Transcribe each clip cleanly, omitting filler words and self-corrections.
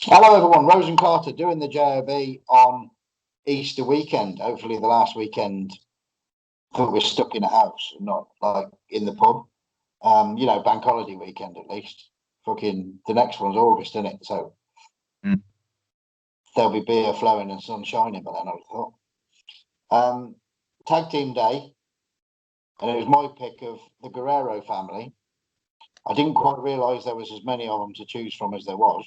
Hello, everyone. Rose and Carter doing the JOB on Easter weekend. Hopefully, the last weekend that we're stuck in a house, not like in the pub. Bank holiday weekend at least. Fucking the next one's August, isn't it? So there'll be beer flowing and sun shining by then, I would have thought. Tag team day, and it was my pick of the Guerrero family. I didn't quite realise there was as many of them to choose from as there was.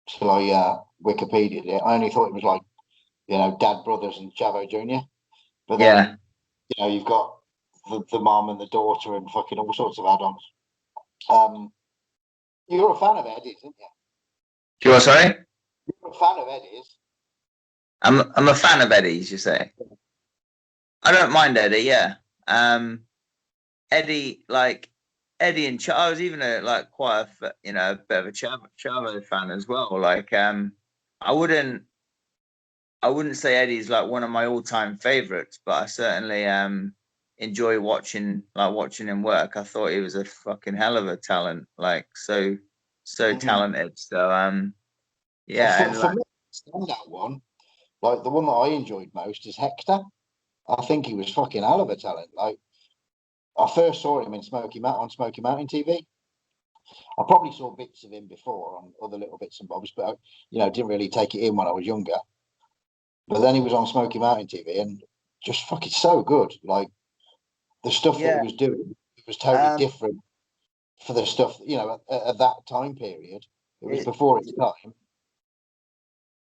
So I Wikipedia'd it. I only thought it was like, Dad Brothers and Chavo Jr. But then, you've got the mom and the daughter and fucking all sorts of add-ons. You're a fan of Eddie's, aren't you? You are, sorry? You're a fan of Eddie's. I'm a fan of Eddie's, you say? I don't mind Eddie, yeah. Eddie and Chavo, I was even quite a bit of a Chavo fan as well. I wouldn't say Eddie's like one of my all-time favorites, but I certainly enjoy watching him work. I thought he was a fucking hell of a talent, so talented. So yeah. For me, that one, like the one that I enjoyed most is Hector. I think he was fucking hell of a talent. Like I first saw him in Smoky Mountain TV. I probably saw bits of him before on other little bits and bobs, but didn't really take it in when I was younger. But then he was on Smoky Mountain TV and just fucking so good. Like the stuff that he was doing, it was totally different for the stuff, at that time period. It was before its time.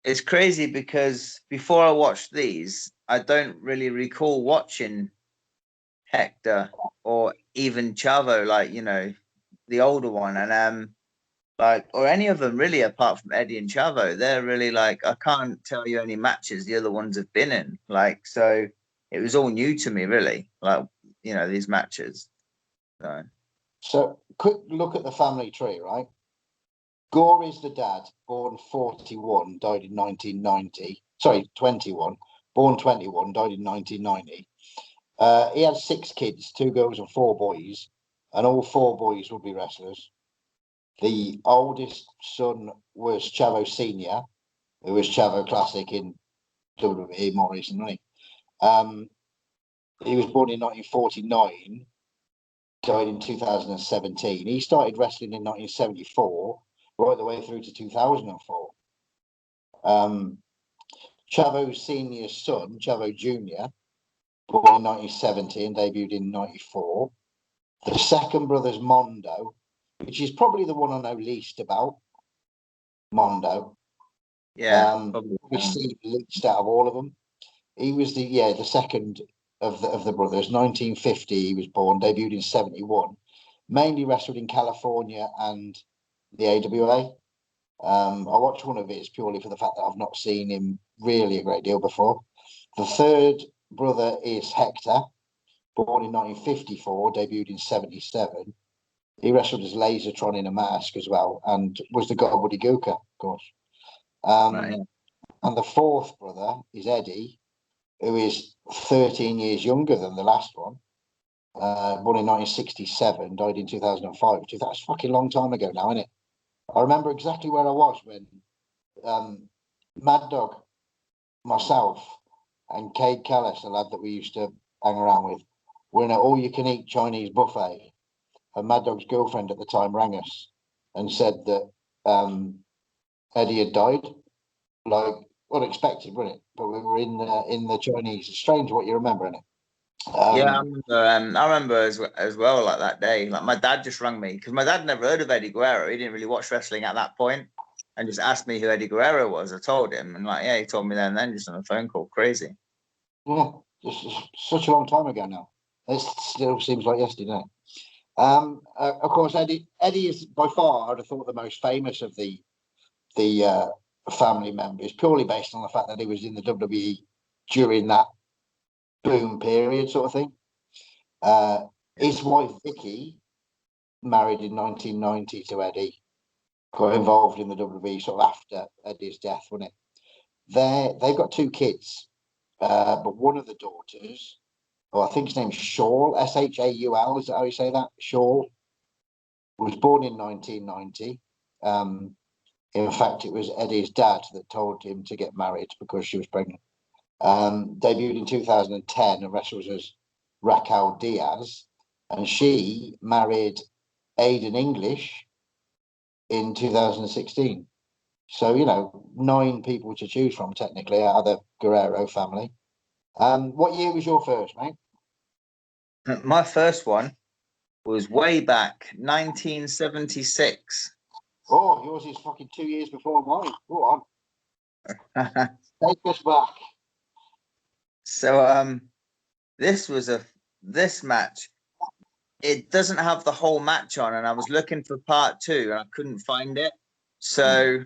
It's crazy because before I watched these, I don't really recall watching Hector or even Chavo, the older one, and or any of them really, apart from Eddie and Chavo. They're really I can't tell you any matches the other ones have been in. So it was all new to me, really. These matches. So quick look at the family tree, right? Gore is the dad, born 41, died in 1990. Sorry, 21. Born 21, died in 1990. He had 6 kids, 2 girls and 4 boys, and all 4 boys would be wrestlers. The oldest son was Chavo Sr, who was Chavo Classic in WWE more recently. He was born in 1949, died in 2017. He started wrestling in 1974, right the way through to 2004. Chavo Sr.'s son, Chavo Jr., born in 1970 and debuted in 94. The second brother's Mando, which is probably the one I know least about. Mondo. Yeah. Received least out of all of them. He was the second of the brothers. 1950 he was born, debuted in 71. Mainly wrestled in California and the AWA. I watched one of his purely for the fact that I've not seen him really a great deal before. The third brother is Hector, born in 1954, debuted in 77. He wrestled as Lasertron in a mask as well, and was the gobbledygooker, of course. And the fourth brother is Eddie, who is 13 years younger than the last one. Born in 1967, died in 2005. That's a fucking long time ago now, isn't it? I remember exactly where I was when Mad Dog, myself, and Cade Callis, a lad that we used to hang around with, were in an all-you-can-eat Chinese buffet. And Mad Dog's girlfriend at the time rang us and said that Eddie had died. Unexpected, wasn't it? But we were in the Chinese. It's strange what you remember, isn't it? Yeah, I remember as well, that day. My dad just rang me because my dad never heard of Eddie Guerrero. He didn't really watch wrestling at that point, and just asked me who Eddie Guerrero was. I told him, and he told me then just on a phone call. Crazy. Yeah, just such a long time ago now. It still seems like yesterday. Of course, Eddie is by far, I'd have thought, the most famous of the family members, purely based on the fact that he was in the WWE during that boom period, sort of thing. His wife Vicky, married in 1990 to Eddie, got involved in the WWE sort of after Eddie's death, wasn't it? They've got 2 kids, but one of the daughters, I think his name's Shaul, Shaul, is that how you say that? Shaul was born in 1990. In fact, it was Eddie's dad that told him to get married because she was pregnant. Debuted in 2010 and wrestles as Raquel Diaz, and she married Aiden English in 2016. So, 9 people to choose from technically out of the Guerrero family. What year was your first, mate? My first one was way back 1976. Oh, yours is fucking 2 years before mine. Go on. Take us back. So this match, it doesn't have the whole match on, and I was looking for part 2 and I couldn't find it. So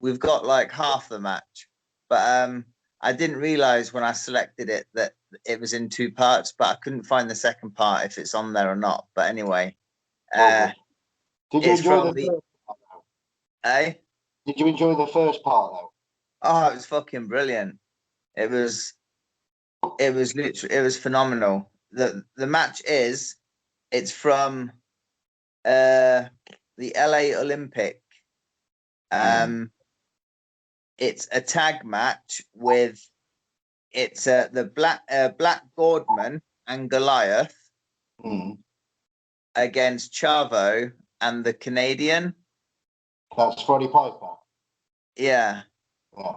we've got like half the match. But I didn't realize when I selected it that it was in 2 parts, but I couldn't find the second part if it's on there or not. But anyway, Did you enjoy from the first part, though? Eh? Did you enjoy the first part though? Oh, it was fucking brilliant. It was literally, it was phenomenal. The match it's from the LA Olympic. It's a tag match with the Black Gordman and Goliath against Chavo and the Canadian. That's Roddy Piper. Yeah. Yeah.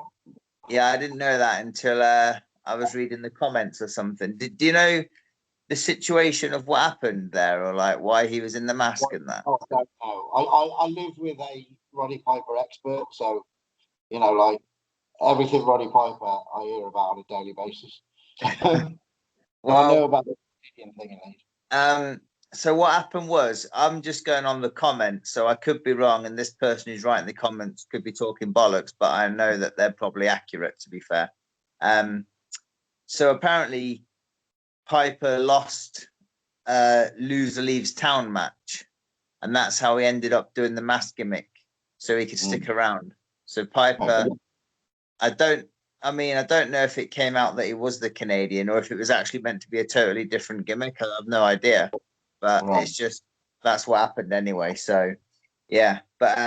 Yeah, I didn't know that until I was reading the comments or something. Do you know the situation of what happened there, or like why he was in the mask and that? Oh, I don't know. I live with a Roddy Piper expert, so like everything Roddy Piper I hear about on a daily basis. Well, I know about the Canadian thing at least. So what happened was, I'm just going on the comments, so I could be wrong, and this person who's writing the comments could be talking bollocks, but I know that they're probably accurate, to be fair. So apparently Piper lost Loser Leaves Town match, and that's how he ended up doing the mask gimmick, so he could stick around. So Piper, I don't know if it came out that he was the Canadian or if it was actually meant to be a totally different gimmick. I have no idea, but it's just, that's what happened anyway. So yeah, but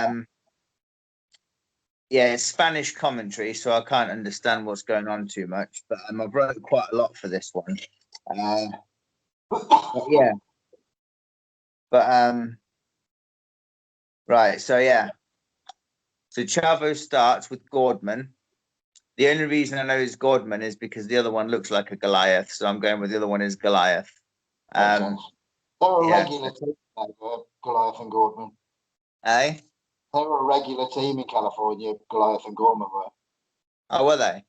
yeah, it's Spanish commentary, so I can't understand what's going on too much, but I've wrote quite a lot for this one. But yeah, but right, so yeah, so Chavo starts with Gordman. The only reason I know is Gordman is because the other one looks like a Goliath, so I'm going with the other one is Goliath. They're a regular team, Goliath and Gordman. Eh? They were a regular team in California, Goliath and Gordman were. Oh, were they?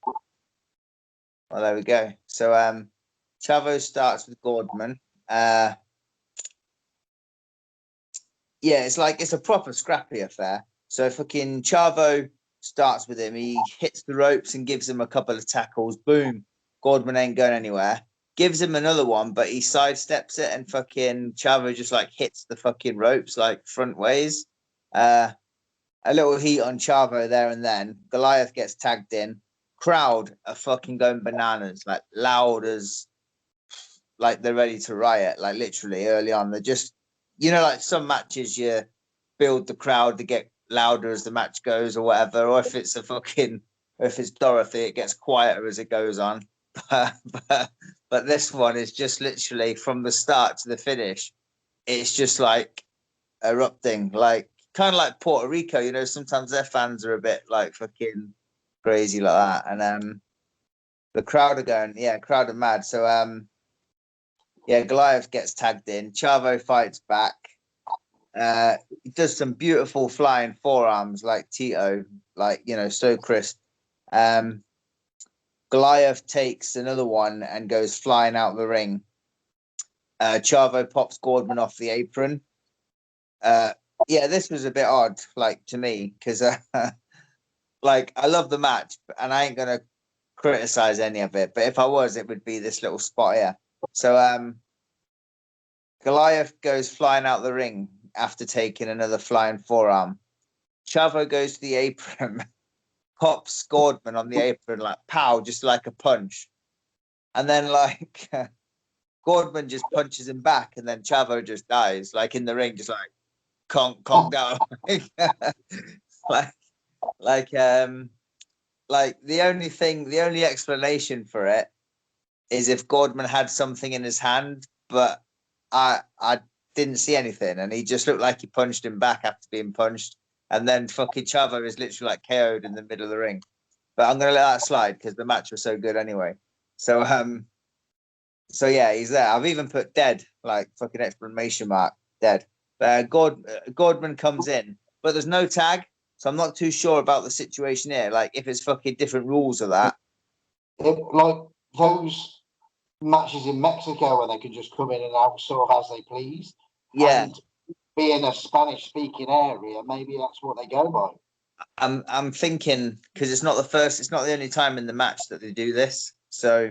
Well, there we go. So Chavo starts with Gordman. Yeah, it's a proper scrappy affair. So fucking Chavo starts with him. He hits the ropes and gives him a couple of tackles. Boom. Gordman ain't going anywhere. Gives him another one, but he sidesteps it, and fucking Chavo just like hits the fucking ropes like front ways. A little heat on Chavo there and then. Goliath gets tagged in. Crowd are fucking going bananas, like loud as like they're ready to riot, like literally early on. They're just, like some matches you build the crowd to get louder as the match goes or whatever, or if it's Dorothy, it gets quieter as it goes on. But this one is just literally from the start to the finish. It's just like erupting, like kind of like Puerto Rico. Sometimes their fans are a bit like fucking crazy like that, and the crowd are mad. So Goliath gets tagged in. Chavo fights back. He does some beautiful flying forearms like Tito, like so crisp. Goliath takes another one and goes flying out the ring. Chavo pops Gordman off the apron. This was a bit odd, like to me, because like I love the match, and I ain't gonna criticize any of it. But if I was, it would be this little spot here. So Goliath goes flying out the ring after taking another flying forearm. Chavo goes to the apron, pops Gordman on the apron like pow, just like a punch, and then like Gordman just punches him back, and then Chavo just dies like in the ring, just like conk down. Like Like the only explanation for it is if Gordman had something in his hand, but I didn't see anything, and he just looked like he punched him back after being punched, and then fucking Chavo is literally like KO'd in the middle of the ring. But I'm gonna let that slide because the match was so good anyway. So so yeah, he's there. I've even put dead, like fucking exclamation mark, dead. Gordman comes in, but there's no tag, so I'm not too sure about the situation here. Like if it's fucking different rules of that. Like those matches in Mexico where they can just come in and out sort of as they please. Yeah. And being a Spanish speaking area, maybe that's what they go by. I'm thinking because it's not the only time in the match that they do this. So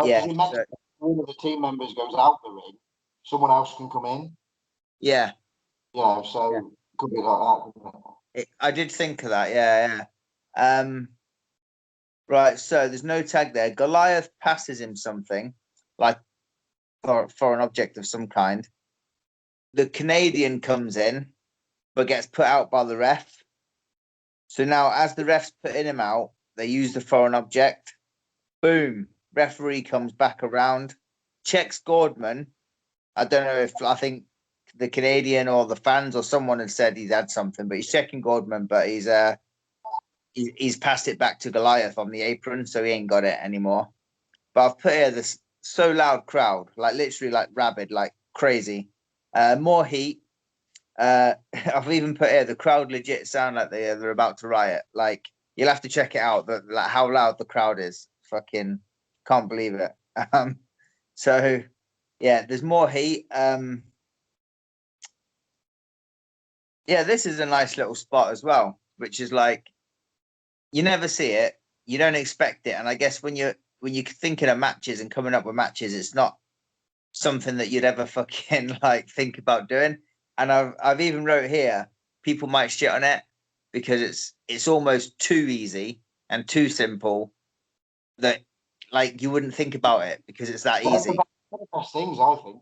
yeah, one of the team members goes out the ring, someone else can come in. Yeah. So it could be like that. I did think of that. Yeah. Right. So there's no tag there. Goliath passes him something, like for an object of some kind. The Canadian comes in, but gets put out by the ref. So now, as the ref's putting him out, they use the foreign object. Boom. Referee comes back around, checks Gordman. I don't know if I think the Canadian or the fans or someone had said he's had something, but he's checking Gordman, but he's passed it back to Goliath on the apron, so he ain't got it anymore. But I've put here this so loud crowd, like literally like rabid, like crazy. More heat. I've even put here the crowd legit sound like they're about to riot. Like you'll have to check it out, but like how loud the crowd is. Fucking can't believe it. So yeah, there's more heat. Yeah, this is a nice little spot as well, which is like you never see it, you don't expect it, and I guess when you're thinking of matches and coming up with matches, it's not something that you'd ever fucking like think about doing. And I've even wrote here, people might shit on it because it's almost too easy and too simple that like you wouldn't think about it because it's that easy. The best things, I think.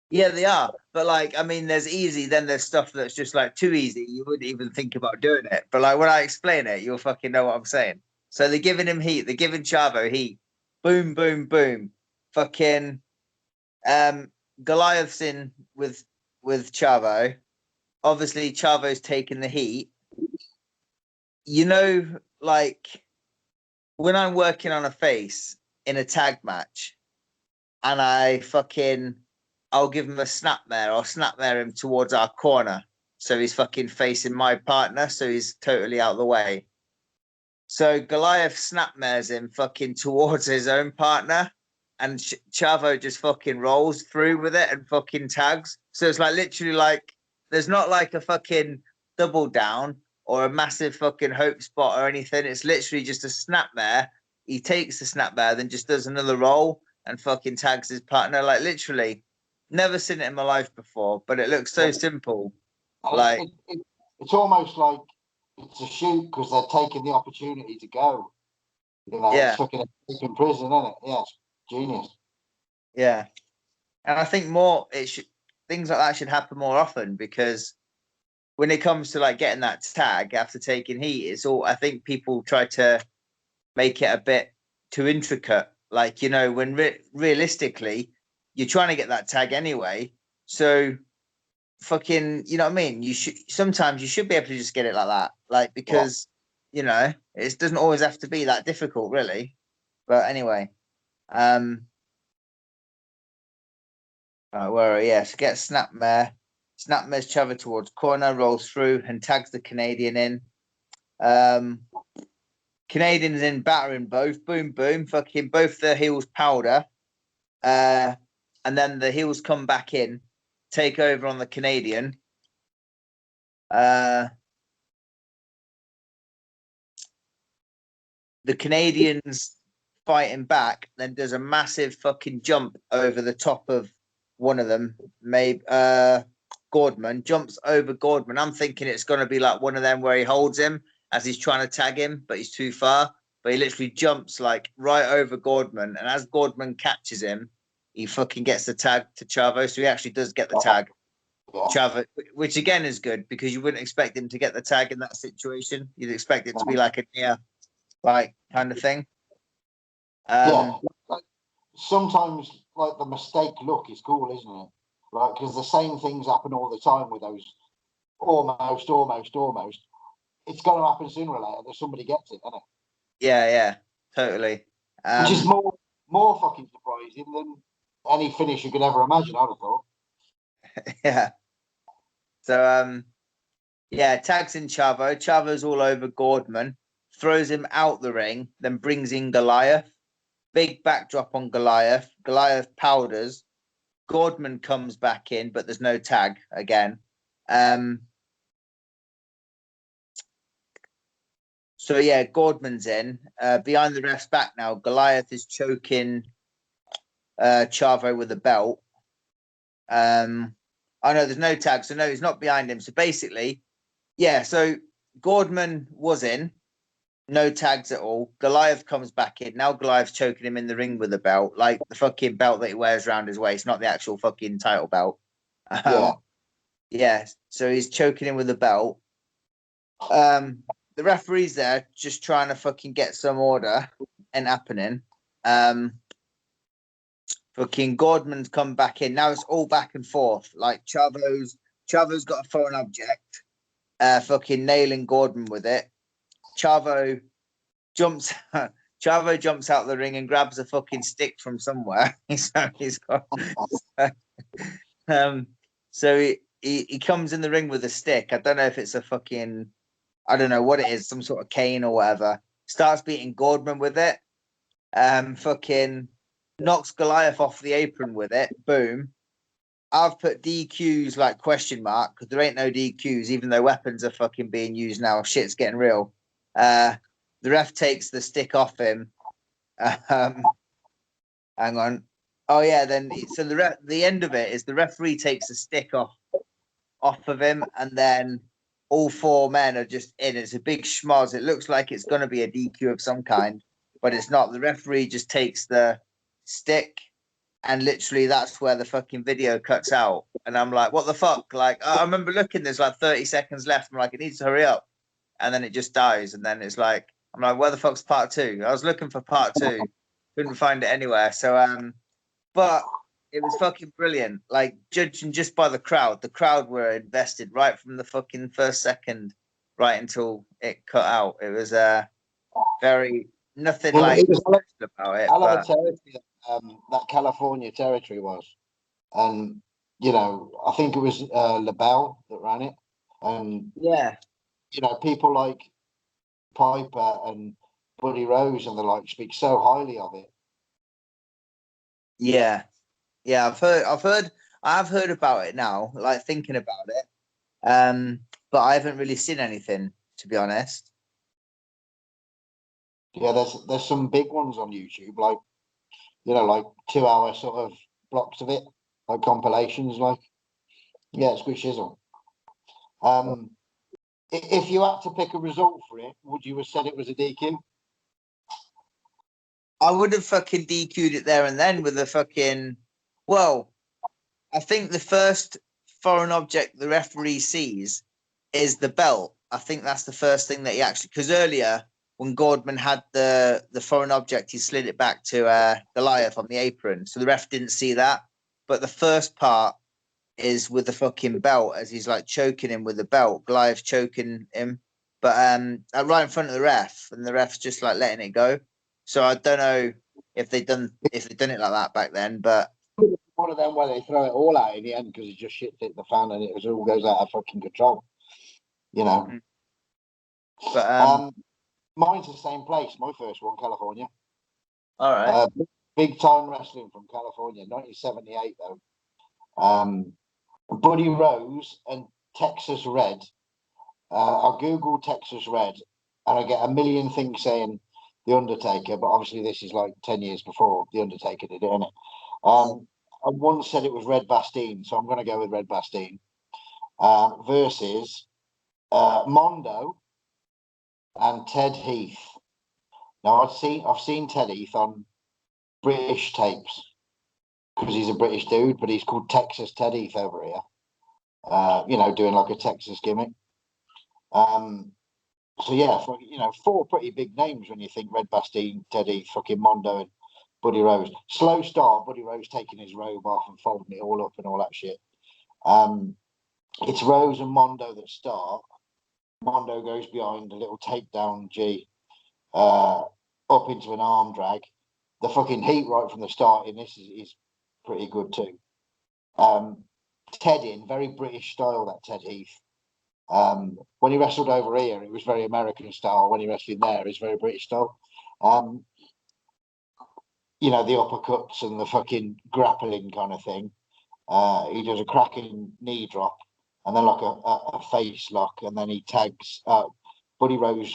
Yeah, they are. But like, I mean, there's easy, then there's stuff that's just like too easy. You wouldn't even think about doing it. But like when I explain it, you'll fucking know what I'm saying. So they're giving him heat, they're giving Chavo heat. Boom, boom, boom. Fucking Goliath's in with Chavo. Obviously, Chavo's taking the heat. You know, like when I'm working on a face in a tag match and I'll give him a snapmare. I'll snapmare him towards our corner. So he's fucking facing my partner. So he's totally out of the way. So Goliath snapmares him fucking towards his own partner. And Chavo just fucking rolls through with it and fucking tags. So it's like literally like there's not like a fucking double down or a massive fucking hope spot or anything. It's literally just a snapmare. He takes the snapmare, then just does another roll and fucking tags his partner. Like literally, never seen it in my life before, but it looks so simple. Like it's almost like it's a shoot because they're taking the opportunity to go. You know, it's fucking in prison, isn't it? Yeah, it's genius. Yeah, and I think things like that should happen more often because when it comes to like getting that tag after taking heat, it's all I think people try to make it a bit too intricate. Like you know, when realistically you're trying to get that tag anyway, so fucking, you know what I mean? You should be able to just get it like that, like because you know it doesn't always have to be that difficult, really. But anyway, where yes, get snapmare Chavo towards corner, rolls through and tags the Canadian in. Canadians in battering both, boom boom, fucking both their heels powder, and then the heels come back in, take over on the Canadian. The Canadians fighting back, then does a massive fucking jump over the top of one of them, maybe Gordman jumps over Gordman. I'm thinking it's going to be like one of them where he holds him as he's trying to tag him, but he's too far. But he literally jumps like right over Gordman, and as Gordman catches him, he fucking gets the tag to Chavo. So he actually does get the tag. Yeah. Chavo, which again is good because you wouldn't expect him to get the tag in that situation. You'd expect it to be like a near, like kind of thing. Yeah. Like, sometimes like the mistake look is cool, isn't it? Like, because the same things happen all the time with those almost. It's going to happen sooner or later that somebody gets it, isn't it? Yeah, totally. Which is more fucking surprising than any finish you could ever imagine, I'd have thought. Yeah. So yeah, tags in Chavo. Chavo's all over Gordman, throws him out the ring, then brings in Goliath. Big backdrop on Goliath. Goliath powders. Gordman comes back in, but there's no tag again. So yeah, Gordman's in. Behind the ref's back now, Goliath is choking Chavo with a belt. Oh no, there's no tag, so no, he's not behind him. So basically, yeah, so Gordman was in, no tags at all. Goliath comes back in. Now Goliath's choking him in the ring with a belt, like the fucking belt that he wears around his waist, not the actual fucking title belt. Yeah. So he's choking him with a belt. The referee's there just trying to fucking get some order and happening. Fucking Gordman's come back in. Now it's all back and forth. Like Chavo's got a foreign object, fucking nailing Gordman with it. Chavo jumps Chavo jumps out the ring and grabs a fucking stick from somewhere. he's got so he comes in the ring with a stick. I don't know if it's a fucking, I don't know what it is, some sort of cane or whatever. Starts beating Gordman with it. Fucking knocks Goliath off the apron with it. Boom. I've put DQs like question mark because there ain't no DQs, even though weapons are fucking being used now. Shit's getting real. The ref takes the stick off him. Hang on. Oh yeah, then so the end of it is the referee takes the stick off of him, and then all four men are just in. It's a big schmoz. It looks like it's going to be a DQ of some kind, but it's not. The referee just takes the stick, and literally that's where the fucking video cuts out. And I'm like, what the fuck? Like, I remember looking, there's like 30 seconds left. I'm like, it needs to hurry up. And then it just dies. And then it's like, I'm like, where the fuck's part two? I was looking for part two, couldn't find it anywhere. So, but it was fucking brilliant. Like, judging just by the crowd were invested right from the fucking first second right until it cut out. It was very nothing like it was about it. I love But a territory that California territory was. And, you know, I think it was LaBelle that ran it. And, yeah, you know, people like Piper and Buddy Rose and the like speak so highly of it. yeah. I've heard about it now, like thinking about it. But I haven't really seen anything, to be honest. Yeah, there's some big ones on YouTube, like, you know, like 2 hour sort of blocks of it, like compilations, like, yeah, it's good shizzle. If you had to pick a result for it, would you have said it was a DQ? I would have fucking DQ'd it there and then with a fucking. Well, I think the first foreign object the referee sees is the belt. I think that's the first thing that he actually, because earlier when Gordman had the foreign object, he slid it back to Goliath on the apron, so the ref didn't see that. But the first part is with the fucking belt as he's like choking him with the belt. Goliath choking him, but right in front of the ref, and the ref's just like letting it go. So I don't know if they'd done it like that back then, but One of them where they throw it all out in the end because it just shit hit the fan and it all goes out of fucking control. You know. But mine's the same place. My first one, California. All right. Big time wrestling from California, 1978 though. Buddy Rose and Texas Red. I googled Texas Red and I get a million things saying The Undertaker, but obviously this is like 10 years before The Undertaker did it, isn't it? I once said it was Red Bastien, so I'm going to go with Red Bastien versus Mando and Ted Heath. Now I've seen Ted Heath on British tapes because he's a British dude, but he's called Texas Ted Heath over here. doing like a Texas gimmick. So yeah, four pretty big names when you think Red Bastien, Teddy, fucking Mando, and Buddy Rose. Slow start, Buddy Rose taking his robe off and folding it all up and all that shit. It's Rose and Mando that start. Mando goes behind a little takedown G, up into an arm drag. The fucking heat right from the start in this is pretty good too. Ted in very British style, that Ted Heath. When he wrestled over here, it was very American style. When he wrestled there, it's very British style. The uppercuts and the fucking grappling kind of thing. He does a cracking knee drop and then like a face lock, and then he tags Buddy Rose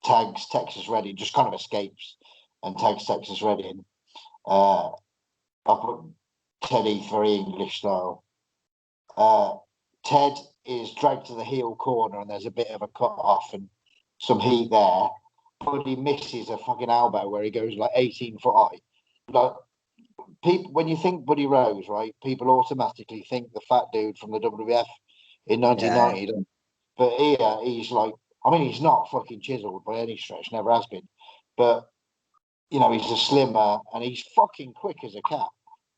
tags Texas Red in, just kind of escapes and tags Texas Red in. I put Teddy very English style. Ted is dragged to the heel corner and there's a bit of a cut off and some heat there. But he misses a fucking elbow where he goes like 18 foot high. Like, people, when you think Buddy Rose, right, people automatically think the fat dude from the WWF in 1990. Yeah. But here, he's like, I mean, he's not fucking chiseled by any stretch, never has been. But, he's a slimmer and he's fucking quick as a cat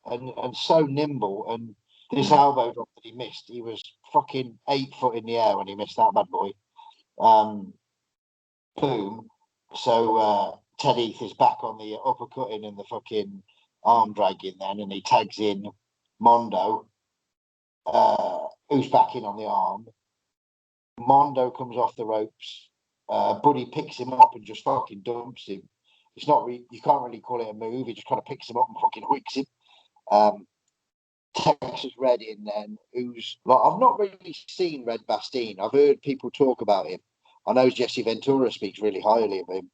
and so nimble. And this elbow drop that he missed, he was fucking 8 foot in the air when he missed that bad boy. Boom. So Ted Heath is back on the uppercutting and the fucking arm dragging then, and he tags in Mando, who's back in on the arm. Mando comes off the ropes. Buddy picks him up and just fucking dumps him. It's not you can't really call it a move. He just kind of picks him up and fucking whicks him. Texas Red in then, who's like, I've not really seen Red Bastien. I've heard people talk about him. I know Jesse Ventura speaks really highly of him.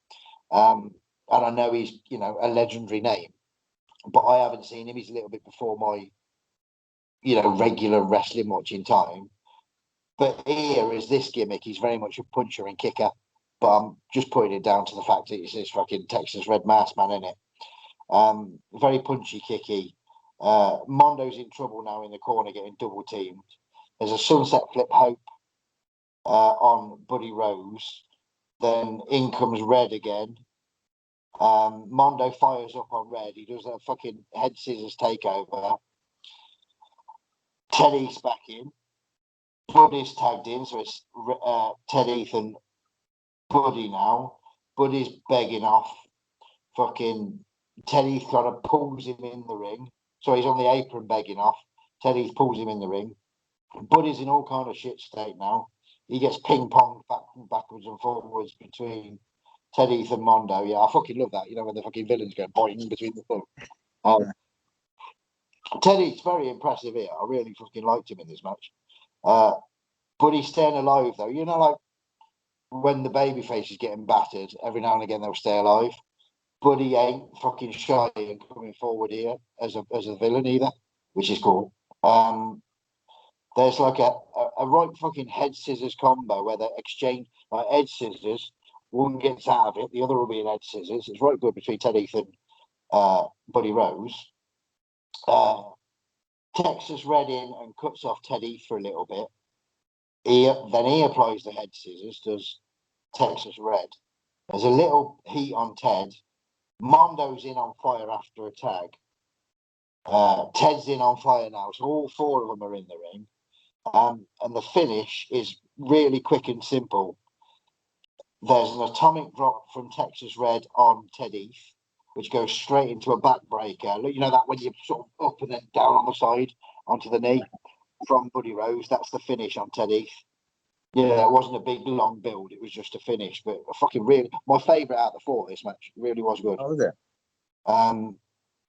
And I know he's, a legendary name, but I haven't seen him. He's a little bit before my, regular wrestling watching time. But here is this gimmick. He's very much a puncher and kicker, but I'm just putting it down to the fact that it's this fucking Texas Red Mask man, isn't it? Very punchy, kicky. Mondo's in trouble now in the corner, getting double teamed. There's a sunset flip hope on Buddy Rose. Then in comes Red again. Mando fires up on Red. He does a fucking head scissors takeover. Ted Heath's back in. Buddy's tagged in, so it's Ted Heath and Buddy now. Buddy's begging off. Fucking Ted Heath kind of pulls him in the ring. So he's on the apron begging off. Ted Heath pulls him in the ring. Buddy's in all kind of shit state now. He gets ping-ponged backwards and forwards between Ted Heath and Mando. Yeah, I fucking love that. When the fucking villains go boing between the two. Ted Heath's very impressive here. I really fucking liked him in this match. But he's staying alive, though. Like when the babyface is getting battered, every now and again they'll stay alive. But he ain't fucking shy and coming forward here as a villain either, which is cool. There's like a right fucking head scissors combo where they exchange like head scissors. One gets out of it, the other will be an head scissors. It's right good between Ted Heath and Buddy Rose. Texas Red in and cuts off Ted Heath for a little bit. Then he applies the head scissors, does Texas Red. There's a little heat on Ted. Mondo's in on fire after a tag. Ted's in on fire now, so all four of them are in the ring. And the finish is really quick and simple. There's an atomic drop from Texas Red on Ted Heath, which goes straight into a backbreaker. That when you're sort of up and then down on the side onto the knee from Buddy Rose. That's the finish on Ted Heath. Yeah, it wasn't a big long build. It was just a finish, but fucking really my favourite out of the four. This match really was good. Oh, was it?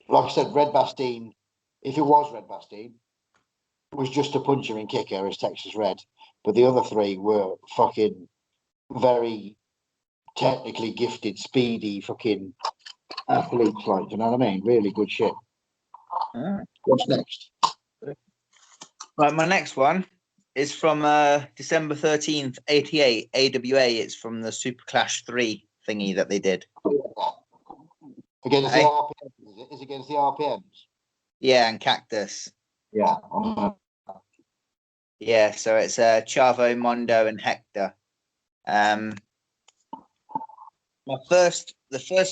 Like I said, Red Bastien. If it was Red Bastien, was just a puncher and kicker as Texas Red, but the other three were fucking very technically gifted, speedy fucking athletes. Like, you know what I mean? Really good shit. What's next? Right, my next one is from December 13th, 88, AWA. It's from the Super Clash 3 thingy that they did. Against the RPMs? Is it against the RPMs? Yeah, and Cactus. Yeah. Yeah, so it's Chavo, Mando, and Hector. The first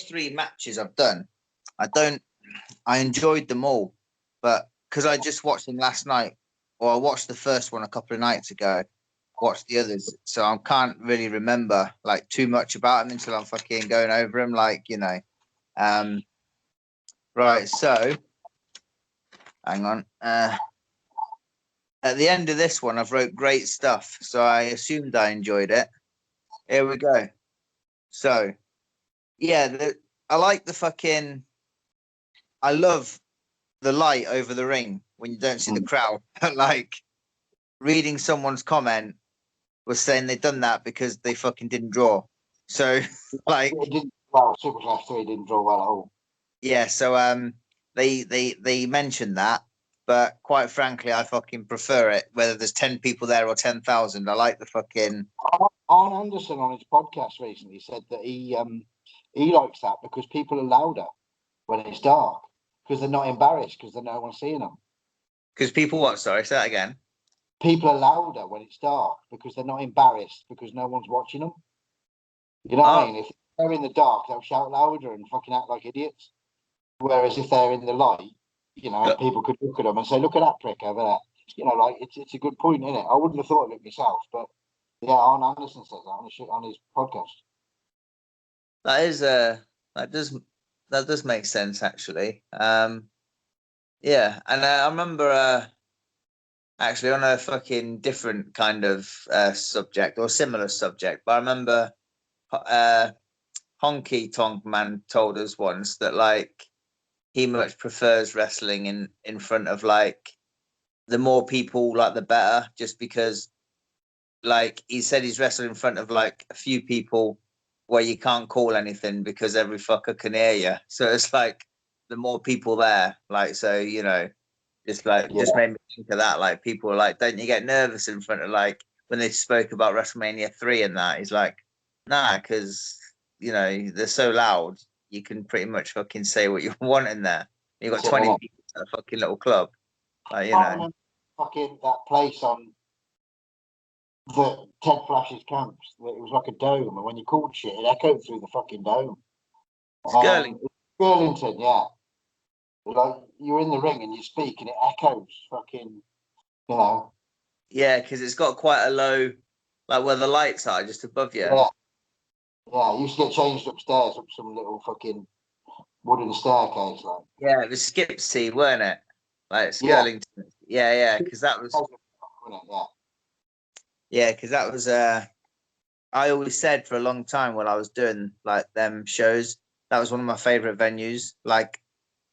three matches I've done, I enjoyed them all, but because I just watched them last night, or I watched the first one a couple of nights ago, watched the others, so I can't really remember like too much about them until I'm fucking going over them, like Right, so hang on. At the end of this one, I've wrote great stuff, so I assumed I enjoyed it. Here we go. So, yeah, I like the fucking. I love the light over the ring when you don't see the crowd. Like reading someone's comment was saying they'd done that because they fucking didn't draw. So, like, Super Class 3 didn't draw well at all. Yeah, so they mentioned that, but quite frankly, I fucking prefer it. Whether there's 10 people there or 10,000, I like the fucking. Arn Anderson on his podcast recently said that he likes that because people are louder when it's dark because they're not embarrassed because there's no one seeing them. Because people what? Sorry, say that again. People are louder when it's dark because they're not embarrassed because no one's watching them. You know what I mean? If they're in the dark, they'll shout louder and fucking act like idiots. Whereas if they're in the light, you know, people could look at them and say, "Look at that prick over there." You know, like it's a good point, isn't it? I wouldn't have thought of it myself, but yeah, Arn Anderson says that on his podcast. That is that does make sense actually. Yeah, and I remember actually on a fucking different kind of subject or similar subject, but I remember Honky Tonk Man told us once that like he much prefers wrestling in front of like the more people, like the better, just because like he said he's wrestled in front of like a few people where you can't call anything because every fucker can hear you. So it's like the more people there, like so, you know, just made me think of that. Like people are like, don't you get nervous in front of like when they spoke about WrestleMania 3 and that? He's like, nah, because you know, they're so loud, you can pretty much fucking say what you want in there. You've got 20 people at a fucking little club. Like, you know. Fucking that place on the Ted Flash's camps. It was like a dome, and when you called shit, it echoed through the fucking dome. Skirlington, yeah. Like you're in the ring and you speak, and it echoes. Fucking, you know. Yeah, because it's got quite a low, like where the lights are, just above you. Yeah. Yeah, you used to get changed upstairs up some little fucking wooden staircase, like. Yeah, it was Skipsy, weren't it? Like Skirlington. Yeah, because that was. Yeah, because that was. I always said for a long time when I was doing like them shows, that was one of my favorite venues. Like,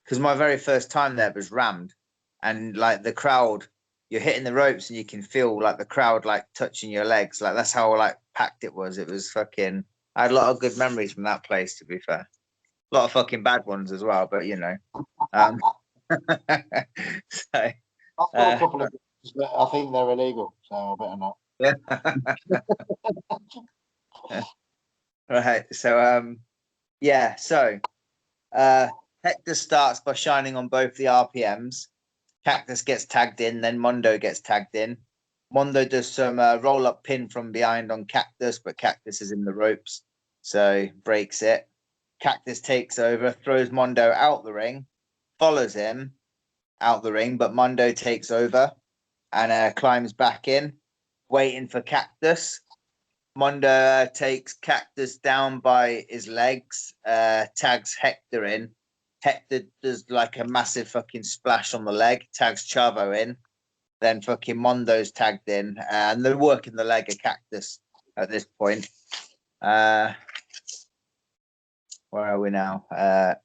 because my very first time there was Rammed, and like the crowd, you're hitting the ropes and you can feel like the crowd like touching your legs. Like that's how like packed it was. It was fucking. I had a lot of good memories from that place. To be fair, a lot of fucking bad ones as well. But you know, so, I've got a couple of, but I think they're illegal, so I better not. Right. So yeah. So Hector starts by shining on both the RPMs. Cactus gets tagged in, then Mando gets tagged in. Mando does some roll up pin from behind on Cactus, but Cactus is in the ropes, so breaks it. Cactus takes over, throws Mando out the ring, follows him out the ring, but Mando takes over and climbs back in, waiting for Cactus. Mando takes Cactus down by his legs, tags Hector in. Hector does like a massive fucking splash on the leg, tags Chavo in. Then fucking Mondo's tagged in, and they're working the leg of Cactus at this point. Where are we now? Yeah,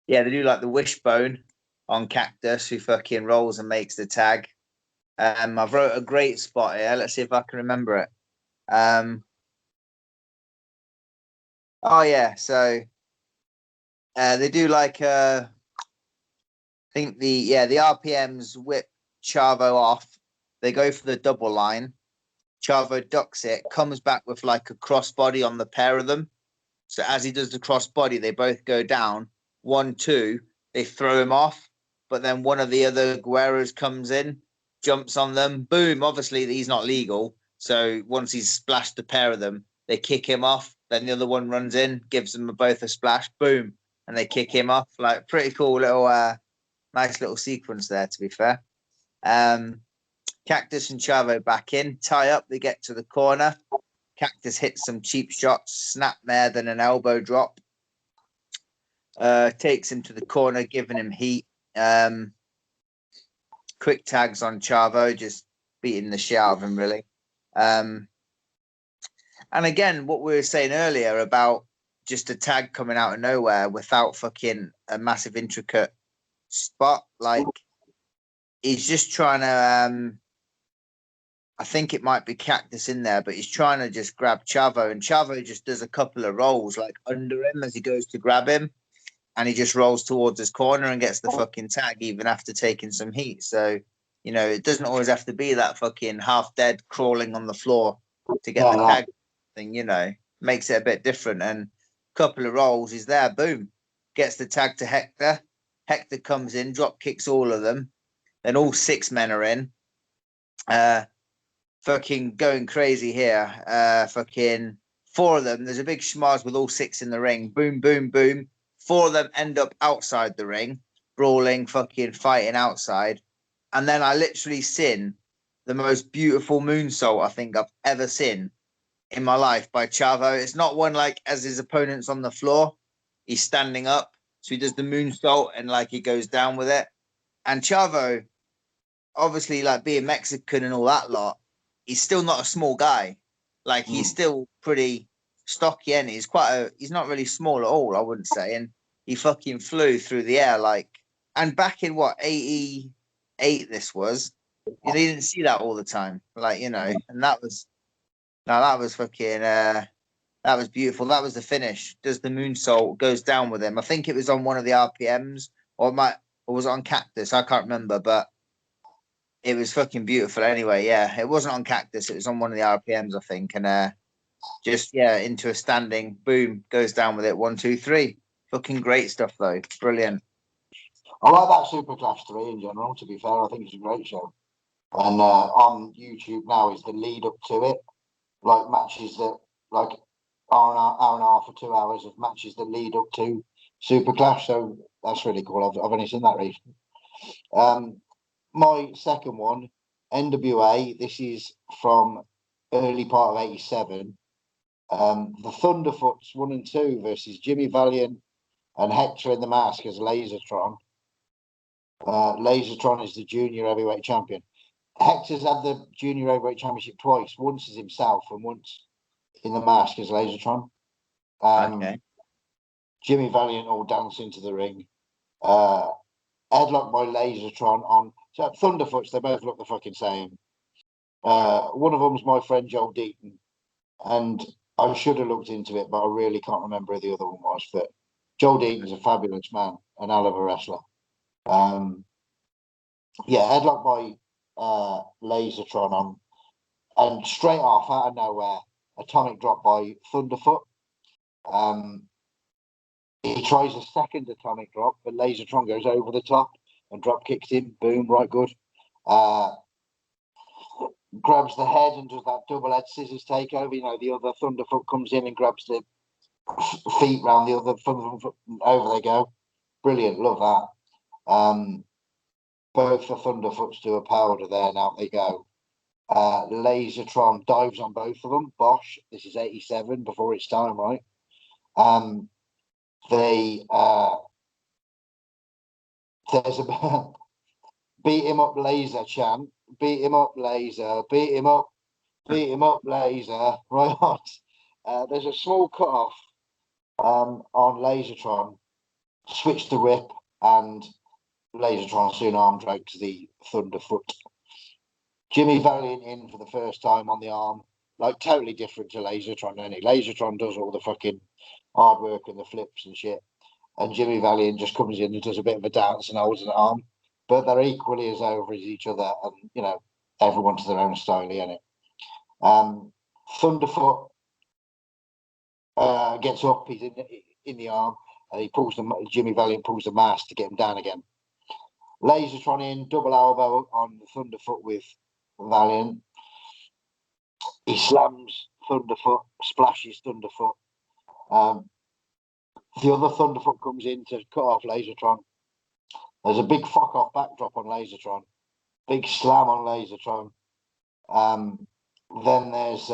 they do like the wishbone on Cactus, who fucking rolls and makes the tag. I've wrote a great spot here. Let's see if I can remember it. Oh yeah, so they do like I think the RPMs whip Chavo off. They go for the double line. Chavo ducks it, comes back with like a crossbody on the pair of them. So as he does the crossbody, they both go down. 1, 2, they throw him off. But then one of the other Guerreros comes in, jumps on them. Boom. Obviously, he's not legal. So once he's splashed the pair of them, they kick him off. Then the other one runs in, gives them both a splash. Boom. And they kick him off. Like, pretty cool little, nice little sequence there, to be fair. Cactus and Chavo back in. Tie up. They get to the corner. Cactus hits some cheap shots. Snapmare, then an elbow drop. Takes him to the corner, giving him heat. Quick tags on Chavo, just beating the shit out of him, really. And again, what we were saying earlier about just a tag coming out of nowhere without fucking a massive intricate spot. Like, he's just trying to, I think it might be Cactus in there, but he's trying to just grab Chavo, and Chavo just does a couple of rolls like under him as he goes to grab him. And he just rolls towards his corner and gets the fucking tag even after taking some heat. So, you know, it doesn't always have to be that fucking half dead crawling on the floor to get the tag thing, you know. Makes it a bit different. And a couple of rolls, he's there, boom. Gets the tag to Hector. Hector comes in, drop kicks all of them. Then all 6 men are in. Fucking going crazy here. Fucking 4 of them. There's a big schmoz with all 6 in the ring. Boom, boom, boom. 4 of them end up outside the ring, brawling, fucking fighting outside. And then I literally seen the most beautiful moonsault I think I've ever seen in my life by Chavo. It's not one like as his opponent's on the floor. He's standing up. So he does the moonsault and like he goes down with it. And Chavo, obviously like being Mexican and all that lot, he's still not a small guy. Like he's still pretty stocky, and he's not really small at all, I wouldn't say. And he fucking flew through the air like, and back in what 88 this was, you didn't see that all the time, like, you know. And that was fucking that was beautiful. That was the finish. Does the moonsault, goes down with him. I think it was on one of the RPMs, or was it on Cactus? I can't remember, but it was fucking beautiful anyway. Yeah, it wasn't on Cactus, it was on one of the RPMs, I think. And just into a standing, boom, goes down with it. 1, 2, 3. Fucking great stuff though. Brilliant. I like that Super Clash 3 in general, to be fair. I think it's a great show. And on YouTube now is the lead up to it. Like matches that, like hour and a half or 2 hours of matches that lead up to Super Clash. So that's really cool. I've only seen that recently. My second one, NWA. This is from early part of '87. The Thunderfoots 1 and 2 versus Jimmy Valiant and Hector in the mask as Lasertron. Lasertron is the junior heavyweight champion. Hector's had the junior heavyweight championship twice, once as himself and once in the mask as Lasertron. Okay. Jimmy Valiant all dance into the ring. Headlock by Lasertron on Thunderfoots. They both look the fucking same. One of them's my friend Joel Deaton, and I should have looked into it, but I really can't remember who the other one was. But Joel Deaton's a fabulous man, an hell of a wrestler. Headlock by Lasertron on, and straight off out of nowhere, atomic drop by Thunderfoot. He tries a second atomic drop, but Lasertron goes over the top and drop kicks him. Boom, right good. Grabs the head and does that double-edged scissors takeover. You know, the other Thunderfoot comes in and grabs the feet round the other Thunderfoot. Over they go. Brilliant, love that. Both the Thunderfoots do a powder there, and out they go. Lasertron dives on both of them. Bosh, this is 87, before its time, right? There's a beat him up laser chant, beat him up laser, beat him up laser, right on. There's a small cut off on Lasertron, switch the whip, and Lasertron soon arm drags the Thunderfoot. Jimmy Valiant in for the first time on the arm, like totally different to Lasertron, isn't he? Lasertron does all the fucking hard work and the flips and shit, and Jimmy Valiant just comes in and does a bit of a dance and holds an arm. But they're equally as over as each other, and you know, everyone to their own style, innit? Thunderfoot gets up, he's in the arm, and Jimmy Valiant pulls the mask to get him down again. Lasertron in, double elbow on the Thunderfoot with Valiant. He slams Thunderfoot, splashes Thunderfoot. The other Thunderfoot comes in to cut off Lasertron. There's a big fuck off backdrop on Lasertron. Big slam on Lasertron. Then there's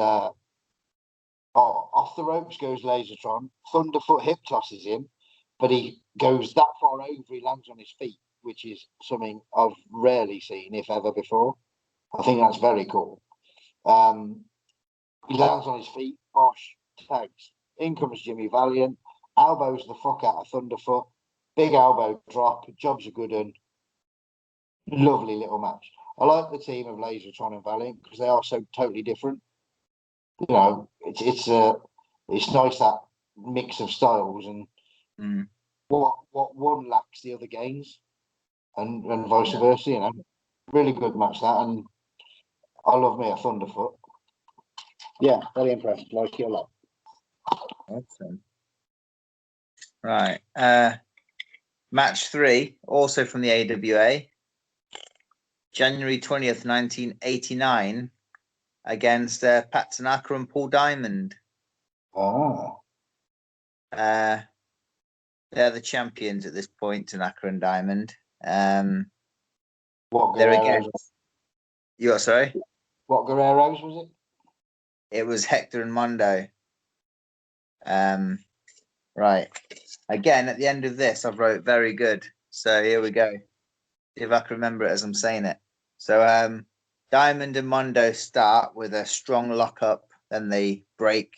off the ropes goes Lasertron. Thunderfoot hip tosses him, but he goes that far over, he lands on his feet, which is something I've rarely seen, if ever, before. I think that's very cool. He lands on his feet, Bosh, tags. In comes Jimmy Valiant, elbows the fuck out of Thunderfoot, big elbow drop, job's a good one. Lovely little match. I like the team of Lasertron and Valiant because they are so totally different. You know, it's nice, that mix of styles, and what one lacks the other gains, and vice versa. You know, really good match that, and I love me a Thunderfoot. Yeah, very impressed. Like it a lot. Awesome. Right. Match 3, also from the AWA, January 20th, 1989, against Pat Tanaka and Paul Diamond. Oh. They're the champions at this point, Tanaka and Diamond. What they're Guerreros? against. You are sorry? What Guerreros was it? It was Hector and Mando. Right. Again, at the end of this, I've wrote very good. So here we go. See if I can remember it as I'm saying it. So Diamond and Mando start with a strong lockup, then they break.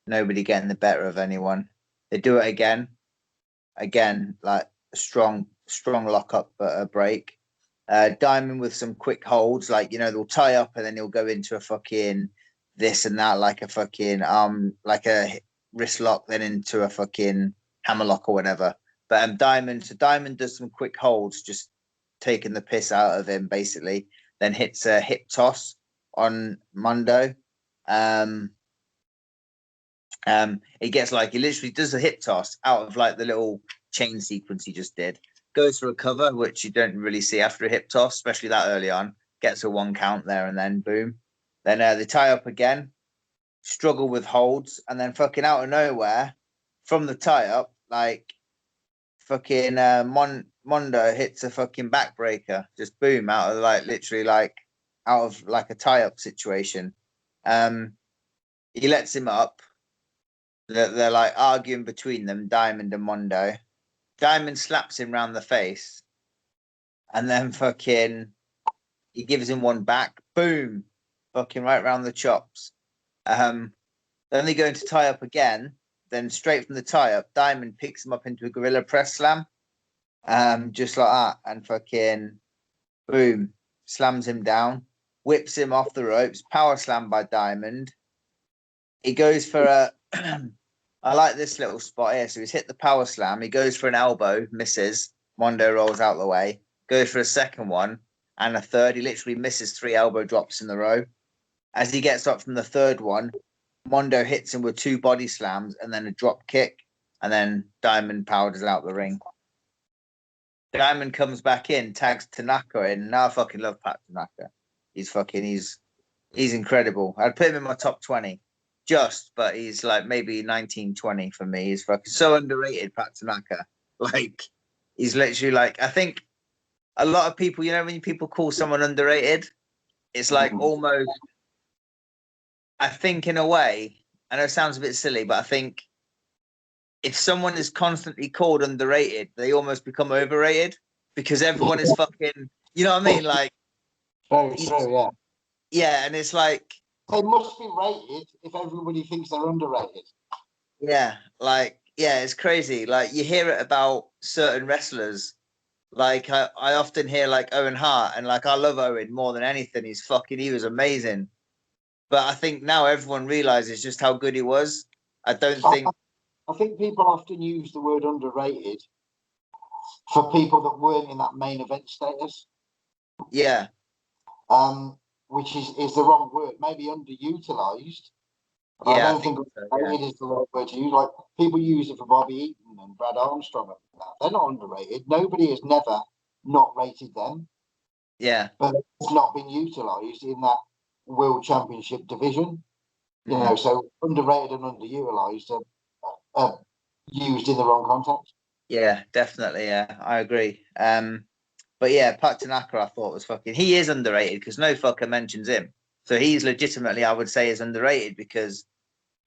Nobody getting the better of anyone. They do it again. Again, like a strong lockup, but a break. Diamond with some quick holds, like, you know, they'll tie up and then he'll go into a fucking this and that, like a fucking like a wrist lock, then into a fucking hammerlock or whatever. But Diamond does some quick holds, just taking the piss out of him basically. Then hits a hip toss on Mando. He gets like, he literally does a hip toss out of like the little chain sequence he just did. Goes for a cover, which you don't really see after a hip toss, especially that early on. Gets a 1 count there, and then boom. Then they tie up again, struggle with holds, and then fucking out of nowhere, from the tie up, like fucking Mando hits a fucking backbreaker, just boom, out of like literally like out of like a tie up situation. He lets him up. They're like arguing between them, Diamond and Mando. Diamond slaps him round the face, and then fucking he gives him one back. Boom, fucking right round the chops. Then they go into tie up again. Then straight from the tie up, Diamond picks him up into a gorilla press slam, just like that, and fucking boom, slams him down, whips him off the ropes. Power slam by Diamond. He goes for a. I like this little spot here. So he's hit the power slam. He goes for an elbow, misses. Mando rolls out the way. Goes for a second one and a third. He literally misses 3 elbow drops in a row. As he gets up from the third one, Mando hits him with 2 body slams and then a drop kick. And then Diamond powders out the ring. Diamond comes back in, tags Tanaka in. Now I fucking love Pat Tanaka. He's incredible. I'd put him in my top 20. But he's like maybe 19, 20 for me. He's fucking so underrated, Pat Tanaka. Like, he's literally like, I think a lot of people, you know, when people call someone underrated, it's like almost, I think in a way, I know it sounds a bit silly, but I think if someone is constantly called underrated, they almost become overrated because everyone is fucking, you know what I mean? Like, very true, yeah. Yeah, and it's like, they must be rated if everybody thinks they're underrated. Yeah, like, yeah, it's crazy. Like, you hear it about certain wrestlers. Like, I often hear like Owen Hart, and like I love Owen more than anything. He was amazing. But I think now everyone realizes just how good he was. I think people often use the word underrated for people that weren't in that main event status. Yeah. Which is the wrong word. Maybe underutilized. Yeah, I don't think underrated is the right word to use. Like, people use it for Bobby Eaton and Brad Armstrong and that. They're not underrated. Nobody has never not rated then, Yeah. but it's not been utilised in that World Championship division. You know, so underrated and underutilised are used in the wrong context. Yeah, definitely. Yeah, I agree. But yeah, Pat Tanaka, I thought was fucking. He is underrated because no fucker mentions him. So he's legitimately, I would say, is underrated because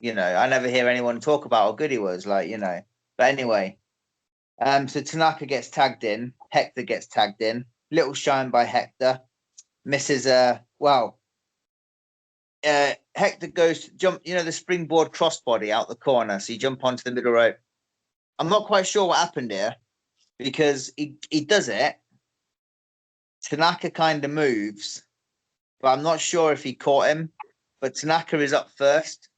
you know I never hear anyone talk about how good he was. Like you know, but anyway, so Tanaka gets tagged in. Hector gets tagged in. Little shine by Hector. Misses. Hector goes to jump. You know the springboard crossbody out the corner. So you jump onto the middle rope. I'm not quite sure what happened here because he does it. Tanaka kind of moves, but I'm not sure if he caught him. But Tanaka is up first,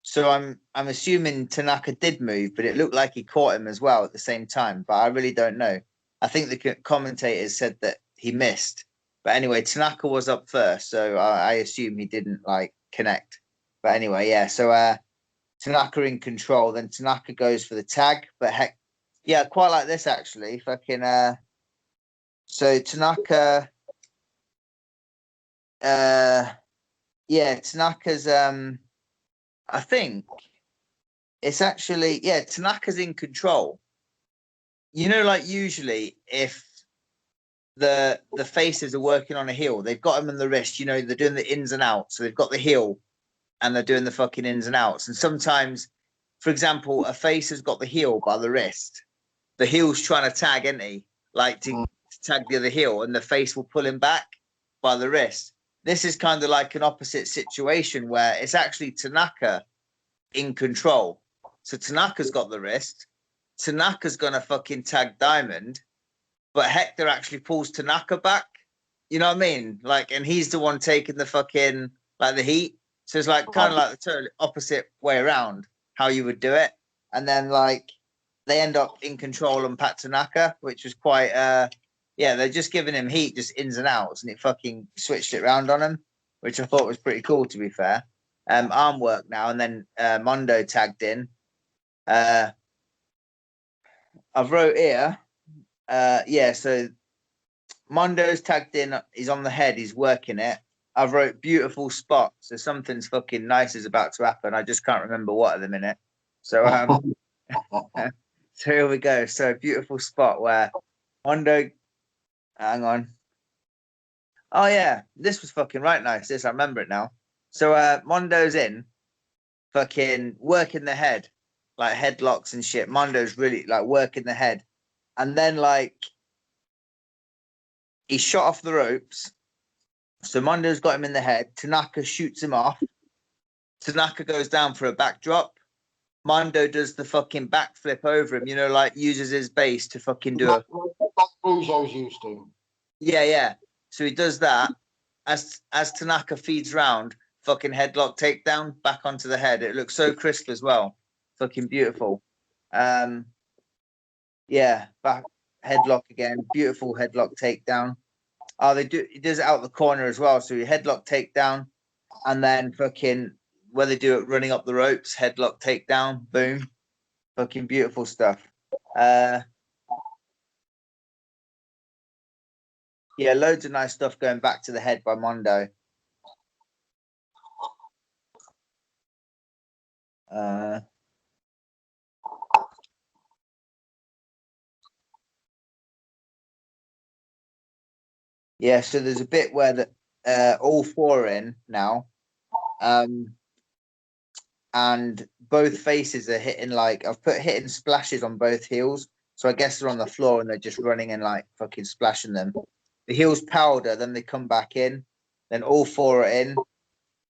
so I'm assuming Tanaka did move, but it looked like he caught him as well at the same time. But I really don't know. I think the commentators said that he missed, but anyway, Tanaka was up first, so I assume he didn't like connect. But anyway, yeah. So Tanaka in control. Then Tanaka goes for the tag, but heck, yeah, quite like this actually. Fucking so Tanaka. Yeah, Tanaka's I think it's actually Tanaka's in control. You know, like usually if the faces are working on a heel, they've got him on the wrist, you know, they're doing the ins and outs. So they've got the heel and they're doing the fucking ins and outs. And sometimes, for example, a face has got the heel by the wrist. The heel's trying to tag, isn't he? Like to tag the other heel, and the face will pull him back by the wrist. This is kind of like an opposite situation where it's actually Tanaka in control. So Tanaka's got the wrist. Tanaka's gonna fucking tag Diamond, but Hector actually pulls Tanaka back. You know what I mean? Like, and he's the one taking the fucking like the heat. So it's like kind of like the totally opposite way around how you would do it. And then like they end up in control on Pat Tanaka, which was quite they're just giving him heat, just ins and outs, and it fucking switched it around on him, which I thought was pretty cool to be fair. Arm work now, and then Mando tagged in. I've wrote here, so Mondo's tagged in, he's on the head, he's working it. I've wrote beautiful spot, so something's fucking nice is about to happen. I just can't remember what at the minute. So so here we go. So beautiful spot where Mondo, hang on. Oh yeah, this was fucking right nice. This I remember it now. So Mondo's in, fucking working the head, like headlocks and shit. Mondo's really like working the head, and then like he shot off the ropes. So Mondo's got him in the head. Tanaka shoots him off. Tanaka goes down for a backdrop. Mondo does the fucking backflip over him, you know, like uses his base to fucking do a. Rougeau's used to. Yeah. So he does that. As Tanaka feeds round, fucking headlock takedown back onto the head. It looks so crisp as well. Fucking beautiful. Back headlock again. Beautiful headlock takedown. Oh, he does it out the corner as well. So he headlock takedown, and then fucking where they do it running up the ropes, headlock takedown, boom. Fucking beautiful stuff. Loads of nice stuff going back to the head by Mondo. So there's a bit where all four are in now. And both faces are hitting like I've put hitting splashes on both heels. So I guess they're on the floor and they're just running and like fucking splashing them. The heels powder, then they come back in. Then all four are in.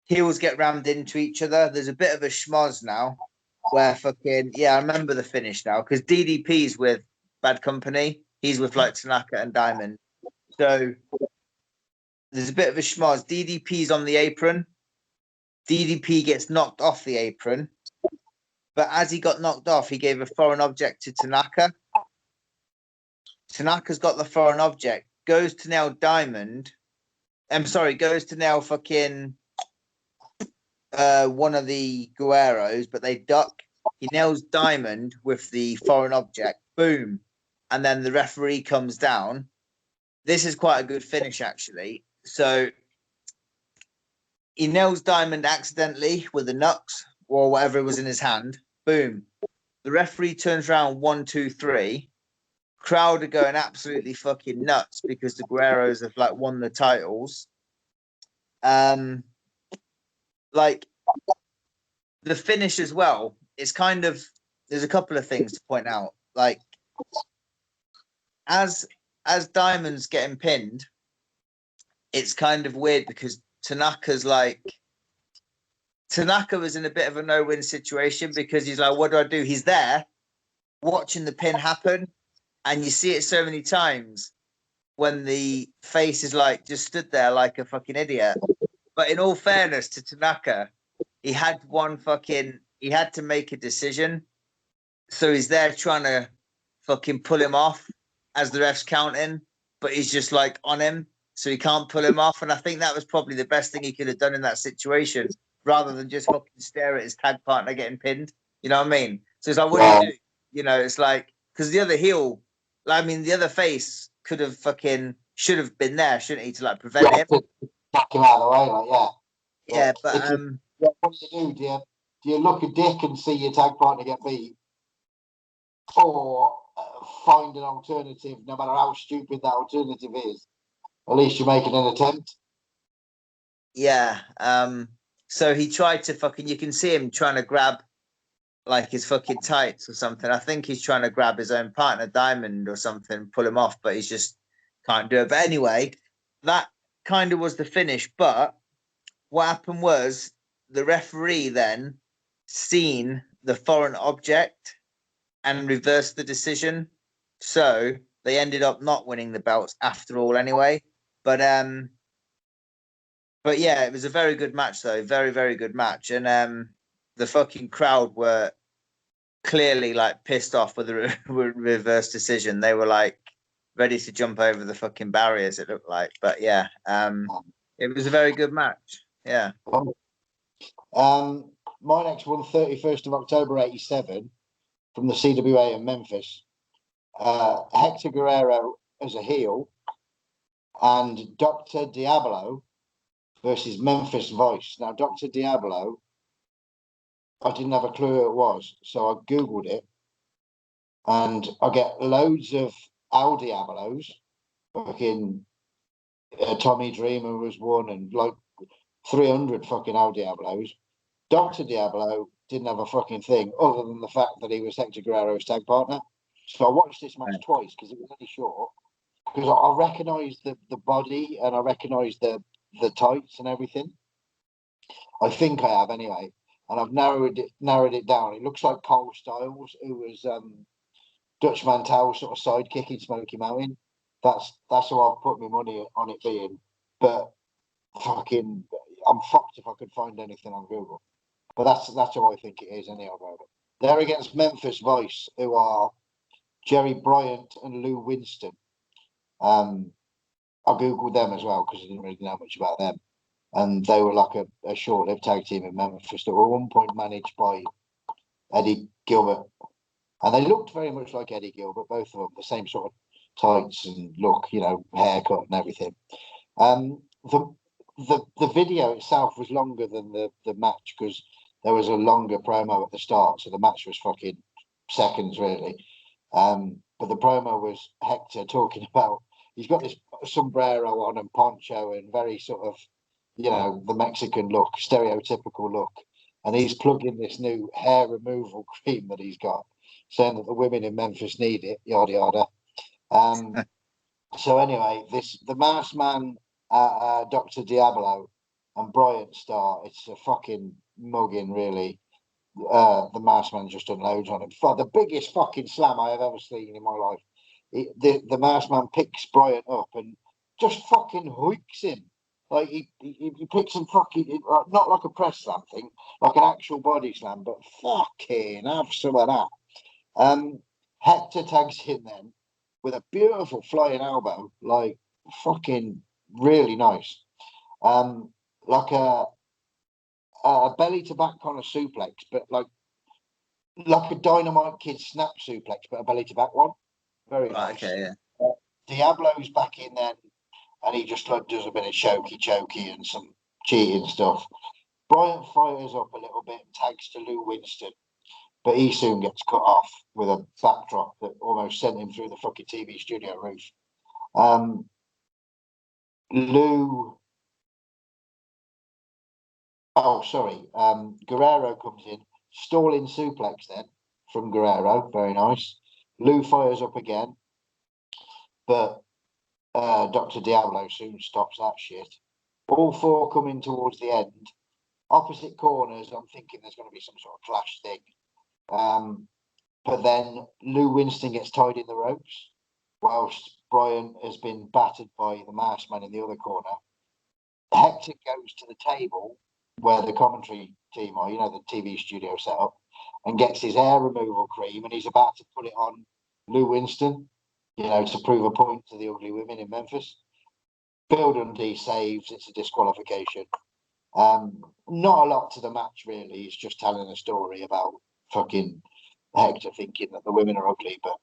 Heels get rammed into each other. There's a bit of a schmoz now where fucking I remember the finish now because DDP's with Bad Company. He's with like Tanaka and Diamond. So there's a bit of a schmoz. DDP's on the apron. DDP gets knocked off the apron. But as he got knocked off, he gave a foreign object to Tanaka. Tanaka's got the foreign object, goes to nail Diamond. Goes to nail fucking one of the Guerreros, but they duck. He nails Diamond with the foreign object. Boom. And then the referee comes down. this is quite a good finish, actually. So he nails Diamond accidentally with the knucks or whatever was in his hand. Boom. The referee turns around 1, 2, 3. Crowd are going absolutely fucking nuts because the Guerreros have like won the titles. Like the finish as well. It's kind of, there's a couple of things to point out. Like as Diamond's getting pinned, it's kind of weird because Tanaka was in a bit of a no-win situation because he's like, what do? He's there watching the pin happen, and you see it so many times when the face is like just stood there like a fucking idiot. But in all fairness to Tanaka, he had to make a decision. So he's there trying to fucking pull him off as the ref's counting, but he's just like on him, so he can't pull him off. And I think that was probably the best thing he could have done in that situation, rather than just fucking stare at his tag partner getting pinned. You know what I mean? So it's like, what do you do? You know, it's like, because the other heel, I mean, the other face should have been there, shouldn't he, to like prevent him? Knock him out of the way, like yeah. But what do you do? Do you look a dick and see your tag partner get beat, or find an alternative, no matter how stupid that alternative is? At least you're making an attempt. Yeah. So he tried to you can see him trying to grab like his fucking tights or something. I think he's trying to grab his own partner, Diamond, or something, pull him off, but he's just can't do it. But anyway, that kind of was the finish. But what happened was the referee then seen the foreign object and reversed the decision. So they ended up not winning the belts after all anyway. But yeah, it was a very good match though. Very, very good match. And the fucking crowd were clearly like pissed off with the reverse decision. They were like ready to jump over the fucking barriers, it looked like. But yeah, it was a very good match. Yeah. My next one, 31st of October 87, from the CWA in Memphis. Hector Guerrero as a heel and Dr. Diablo versus Memphis Vice. Now, Dr. Diablo, I didn't have a clue who it was, so I Googled it, and I get loads of Al Diablos. Fucking Tommy Dreamer was one, and like 300 fucking Al Diablos. Dr. Diablo didn't have a fucking thing other than the fact that he was Hector Guerrero's tag partner. So I watched this match twice because it was really short. Because I recognised the body and I recognised the tights and everything. I think I have anyway, and I've narrowed it down. It looks like Cole Styles, who was Dutch Mantell's sort of sidekick in Smoky Mountain. That's who I've put my money on it being. But fucking, I'm fucked if I could find anything on Google. But that's who I think it is anyhow. They're against Memphis Vice, who are Jerry Bryant and Lou Winston. I googled them as well because I didn't really know much about them, and they were like a short-lived tag team in Memphis that were at one point managed by Eddie Gilbert, and they looked very much like Eddie Gilbert, both of them, the same sort of tights and look, you know, haircut and everything. The video itself was longer than the match because there was a longer promo at the start, so the match was fucking seconds really. But the promo was Hector talking about, he's got this sombrero on and poncho and very sort of, you know, the Mexican look, stereotypical look. And he's plugging this new hair removal cream that he's got, saying that the women in Memphis need it, yada yada. So anyway, the Masked Man, Dr. Diablo and Bryant Star, it's a fucking mugging really. The Masked Man just unloads on him. The biggest fucking slam I have ever seen in my life. The Masked Man picks Bryant up and just fucking hoiks him. Like he picks him fucking, not like a press slam thing, like an actual body slam, but fucking have some of that. Hector tags in then with a beautiful flying elbow, like fucking really nice. Like a belly to back kind of suplex, but like a Dynamite Kid snap suplex, but a belly to back one. Very nice. Okay, yeah. Diablo's back in then, and he just like does a bit of chokey and some cheating stuff. Bryant fires up a little bit and tags to Lou Winston, but he soon gets cut off with a backdrop that almost sent him through the fucking TV studio roof. Lou. Oh, sorry. Guerrero comes in, stalling suplex then from Guerrero. Very nice. Lou fires up again, but Dr. Diablo soon stops that shit. All four coming towards the end. Opposite corners, I'm thinking there's going to be some sort of clash thing. But then Lou Winston gets tied in the ropes, whilst Brian has been battered by the masked man in the other corner. Hector goes to the table where the commentary team are, the TV studio setup, and gets his hair removal cream, and he's about to put it on Lou Winston, to prove a point to the ugly women in Memphis. Bill Dundee saves, it's a disqualification. Not a lot to the match, really. It's just telling a story about fucking Hector thinking that the women are ugly, but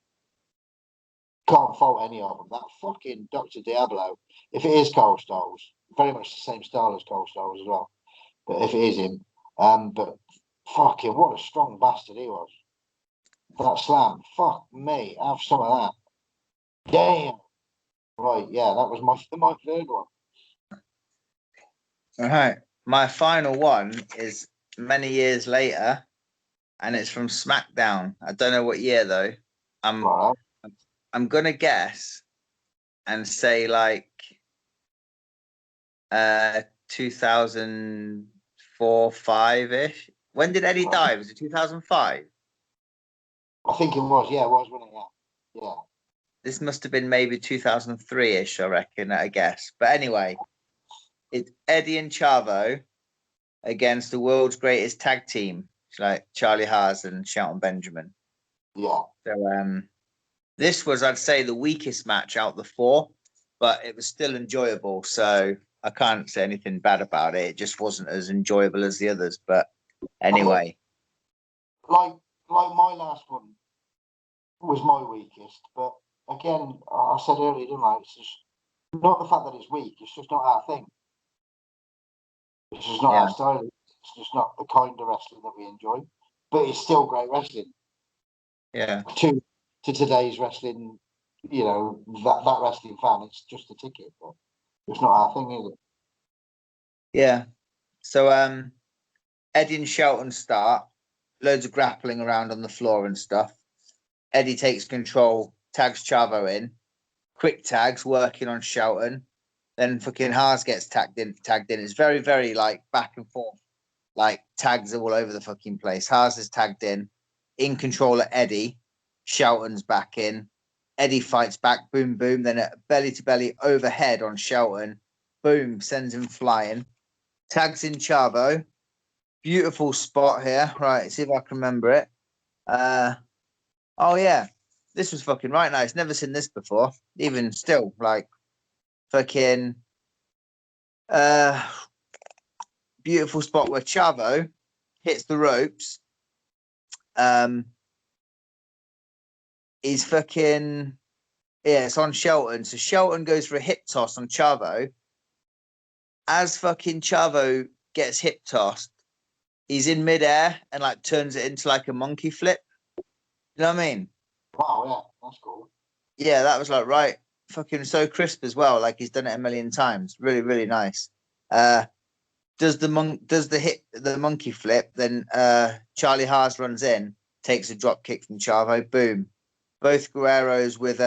can't fault any of them. That fucking Dr. Diablo, if it is Cole Styles, very much the same style as Cole Styles as well, but if it is him, but fucking what a strong bastard he was. That slam, fuck me, have some of that. Damn. Right, yeah, that was my third one. All right. My final one is many years later, and it's from SmackDown. I don't know what year though. I'm gonna guess and say like 2004, 5-ish. When did Eddie die? Was it 2005? I think it was. Yeah, it was, wasn't it? Yeah. This must have been maybe 2003-ish, I reckon, I guess. But anyway, it's Eddie and Chavo against the world's greatest tag team. It's like Charlie Haas and Sheldon Benjamin. Yeah. So this was, I'd say, the weakest match out of the four, but it was still enjoyable. So I can't say anything bad about it. It just wasn't as enjoyable as the others. But anyway. Like my last one was my weakest, but again, I said earlier, didn't I? It's just not the fact that it's weak, it's just not our thing. It's just not our style. It's just not the kind of wrestling that we enjoy. But it's still great wrestling. Yeah. To today's wrestling, that wrestling fan, it's just a ticket, but it's not our thing, is it? Yeah. So Eddie and Shelton start. Loads of grappling around on the floor and stuff. Eddie takes control, tags Chavo in. Quick tags, working on Shelton. Then fucking Haas gets tagged in. It's very, very like back and forth. Like tags all over the fucking place. Haas is tagged in control of Eddie. Shelton's back in. Eddie fights back, boom, boom. Then a belly to belly overhead on Shelton. Boom, sends him flying. Tags in Chavo. Beautiful spot here. Right, see if I can remember it. Oh yeah, this was fucking right nice. Never seen this before. Even still, like fucking beautiful spot where Chavo hits the ropes. He's fucking it's on Shelton. So Shelton goes for a hip toss on Chavo. As fucking Chavo gets hip tossed, he's in midair and like turns it into like a monkey flip. You know what I mean? Wow, yeah, that's cool. Yeah, that was like right, fucking so crisp as well. Like he's done it a million times. Really, really nice. Does the monkey flip? Then Charlie Haas runs in, takes a drop kick from Chavo. Boom. Both Guerreros with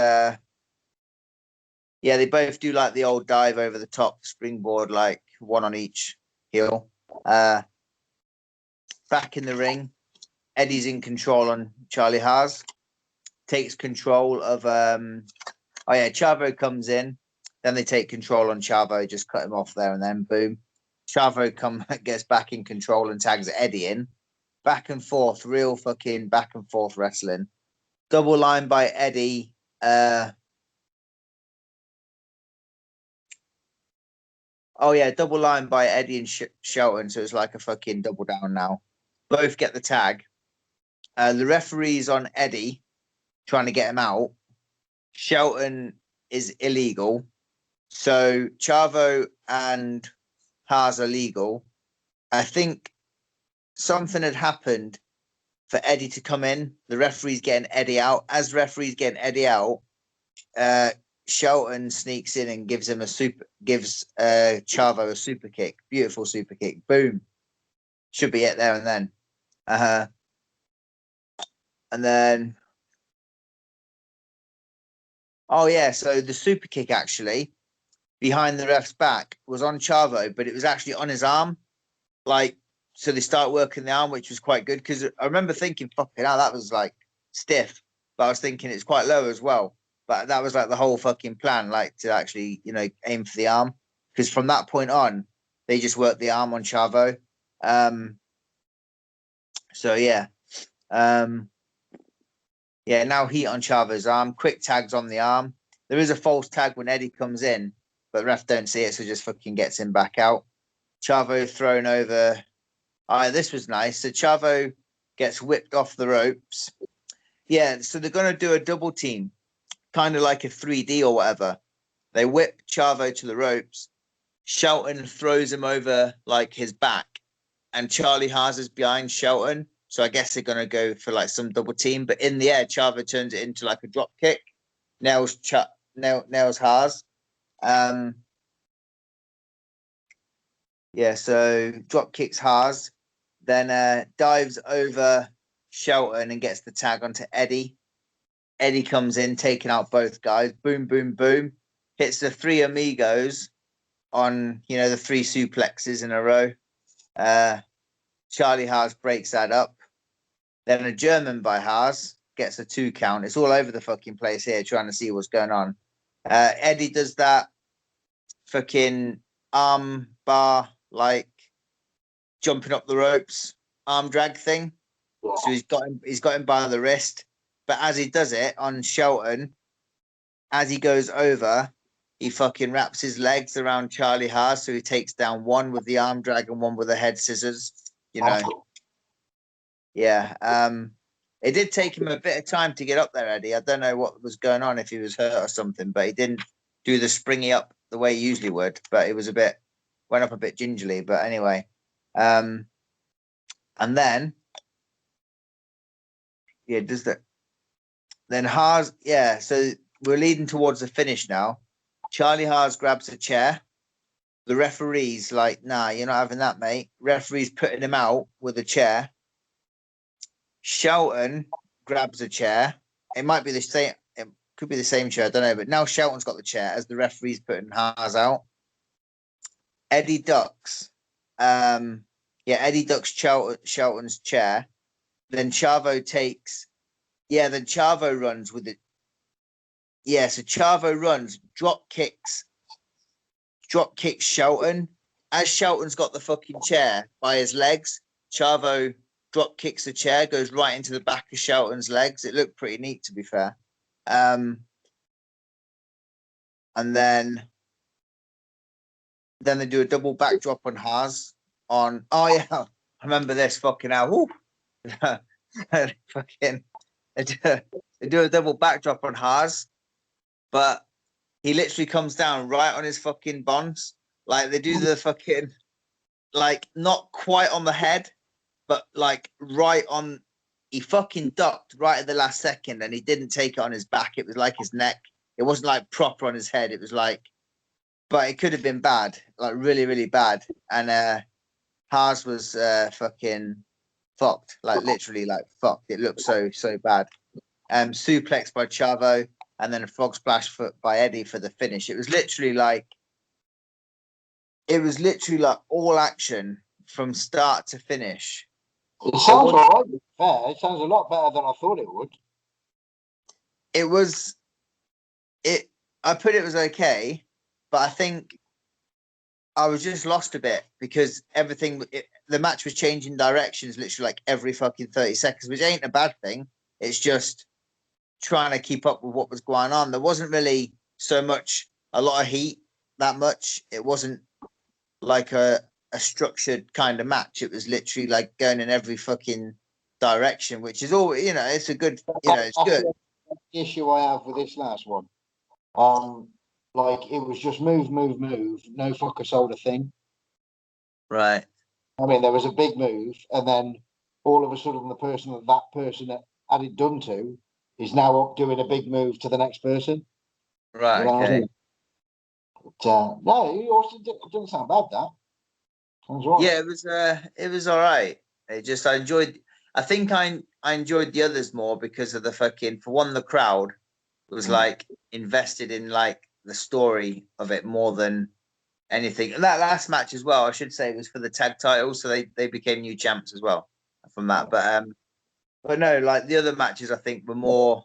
they both do like the old dive over the top springboard, like one on each heel. Back in the ring, Eddie's in control on Charlie Haas. Takes control of Chavo comes in, then they take control on Chavo, just cut him off there and then boom. Chavo gets back in control and tags Eddie in. Back and forth, real fucking back and forth wrestling. Double line by Eddie. Double line by Eddie and Shelton, so it's like a fucking double down now. Both get the tag. The referee's on Eddie, trying to get him out. Shelton is illegal. So Chavo and Haas are legal. I think something had happened for Eddie to come in. The referee's getting Eddie out. As referee's getting Eddie out, Shelton sneaks in and gives Chavo a super kick. Beautiful super kick. Boom. Should be it there and then. And then, oh yeah, so the super kick actually behind the ref's back was on Chavo, but it was actually on his arm. Like, so they start working the arm, which was quite good because I remember thinking, fucking hell, that was like stiff. But I was thinking it's quite low as well. But that was like the whole fucking plan, like to actually, aim for the arm. Because from that point on, they just worked the arm on Chavo. So yeah. Yeah, now heat on Chavo's arm. Quick tags on the arm. There is a false tag when Eddie comes in, but the ref don't see it, so just fucking gets him back out. Chavo thrown over. This was nice. So Chavo gets whipped off the ropes. Yeah, so they're going to do a double team, kind of like a 3D or whatever. They whip Chavo to the ropes. Shelton throws him over like his back, and Charlie Haas is behind Shelton. So I guess they're going to go for like some double team. But in the air, Chavo turns it into like a drop kick. Nails Haas. Yeah, so drop kicks Haas. Then dives over Shelton and gets the tag onto Eddie. Eddie comes in, taking out both guys. Boom, boom, boom. Hits the three amigos on, the three suplexes in a row. Charlie Haas breaks that up. Then a German by Haas gets a 2 count. It's all over the fucking place here trying to see what's going on. Eddie does that fucking arm bar, like jumping up the ropes, arm drag thing. So he's got him by the wrist. But as he does it on Shelton, as he goes over, he fucking wraps his legs around Charlie Haas. So he takes down one with the arm drag and one with the head scissors, Yeah. It did take him a bit of time to get up there, Eddie. I don't know what was going on, if he was hurt or something, but he didn't do the springy up the way he usually would. But it was went up a bit gingerly. But anyway, and then, yeah, does that. Then Haas, yeah, so we're leading towards the finish now. Charlie Haas grabs a chair. The referee's like, nah, you're not having that, mate. Referee's putting him out with a chair. Shelton grabs a chair. It might be the same. It could be the same chair. I don't know. But now Shelton's got the chair as the referee's putting Haas out. Eddie ducks. Eddie ducks Shelton's chair. Then Chavo takes. Yeah, then Chavo runs with it. Yeah, so Chavo runs, drop kicks Shelton. As Shelton's got the fucking chair by his legs, Chavo drop kicks the chair, goes right into the back of Shelton's legs. It looked pretty neat, to be fair. And then they do a double backdrop on Haas. I remember this fucking hell. Fucking they do a double backdrop on Haas, but he literally comes down right on his fucking bonds. Like they do the fucking, like not quite on the head, but like right on. He fucking ducked right at the last second, and he didn't take it on his back. It was like his neck. It wasn't like proper on his head. It was like, but it could have been bad, like really, really bad. And Haas was fucking fucked, like literally like fucked. It looked so bad. Suplex by Chavo, and then a frog splash by Eddie for the finish. It was literally like all action from start to finish. It sounds all right, to be fair. It sounds a lot better than I thought it would. I put it was okay, but I think I was just lost a bit because the match was changing directions literally like every fucking 30 seconds, which ain't a bad thing. It's just trying to keep up with what was going on. There wasn't really a lot of heat that much. It wasn't like a structured kind of match. It was literally like going in every fucking direction, which is all, it's a good, it's good. The issue I have with this last one. Like it was just move, move, move, no fucker sold a thing. Right. I mean, there was a big move, and then all of a sudden, the person that person had it done to is now up doing a big move to the next person. Right. You know what I Okay. mean? But, no, it also didn't sound bad. That sounds right. Yeah, it was all right. It just I enjoyed. I think I enjoyed the others more because of the fucking, for one, the crowd was like invested in like the story of it more than anything. And that last match as well, I should say, was for the tag titles, so they became new champs as well from that. But no, like the other matches, I think were more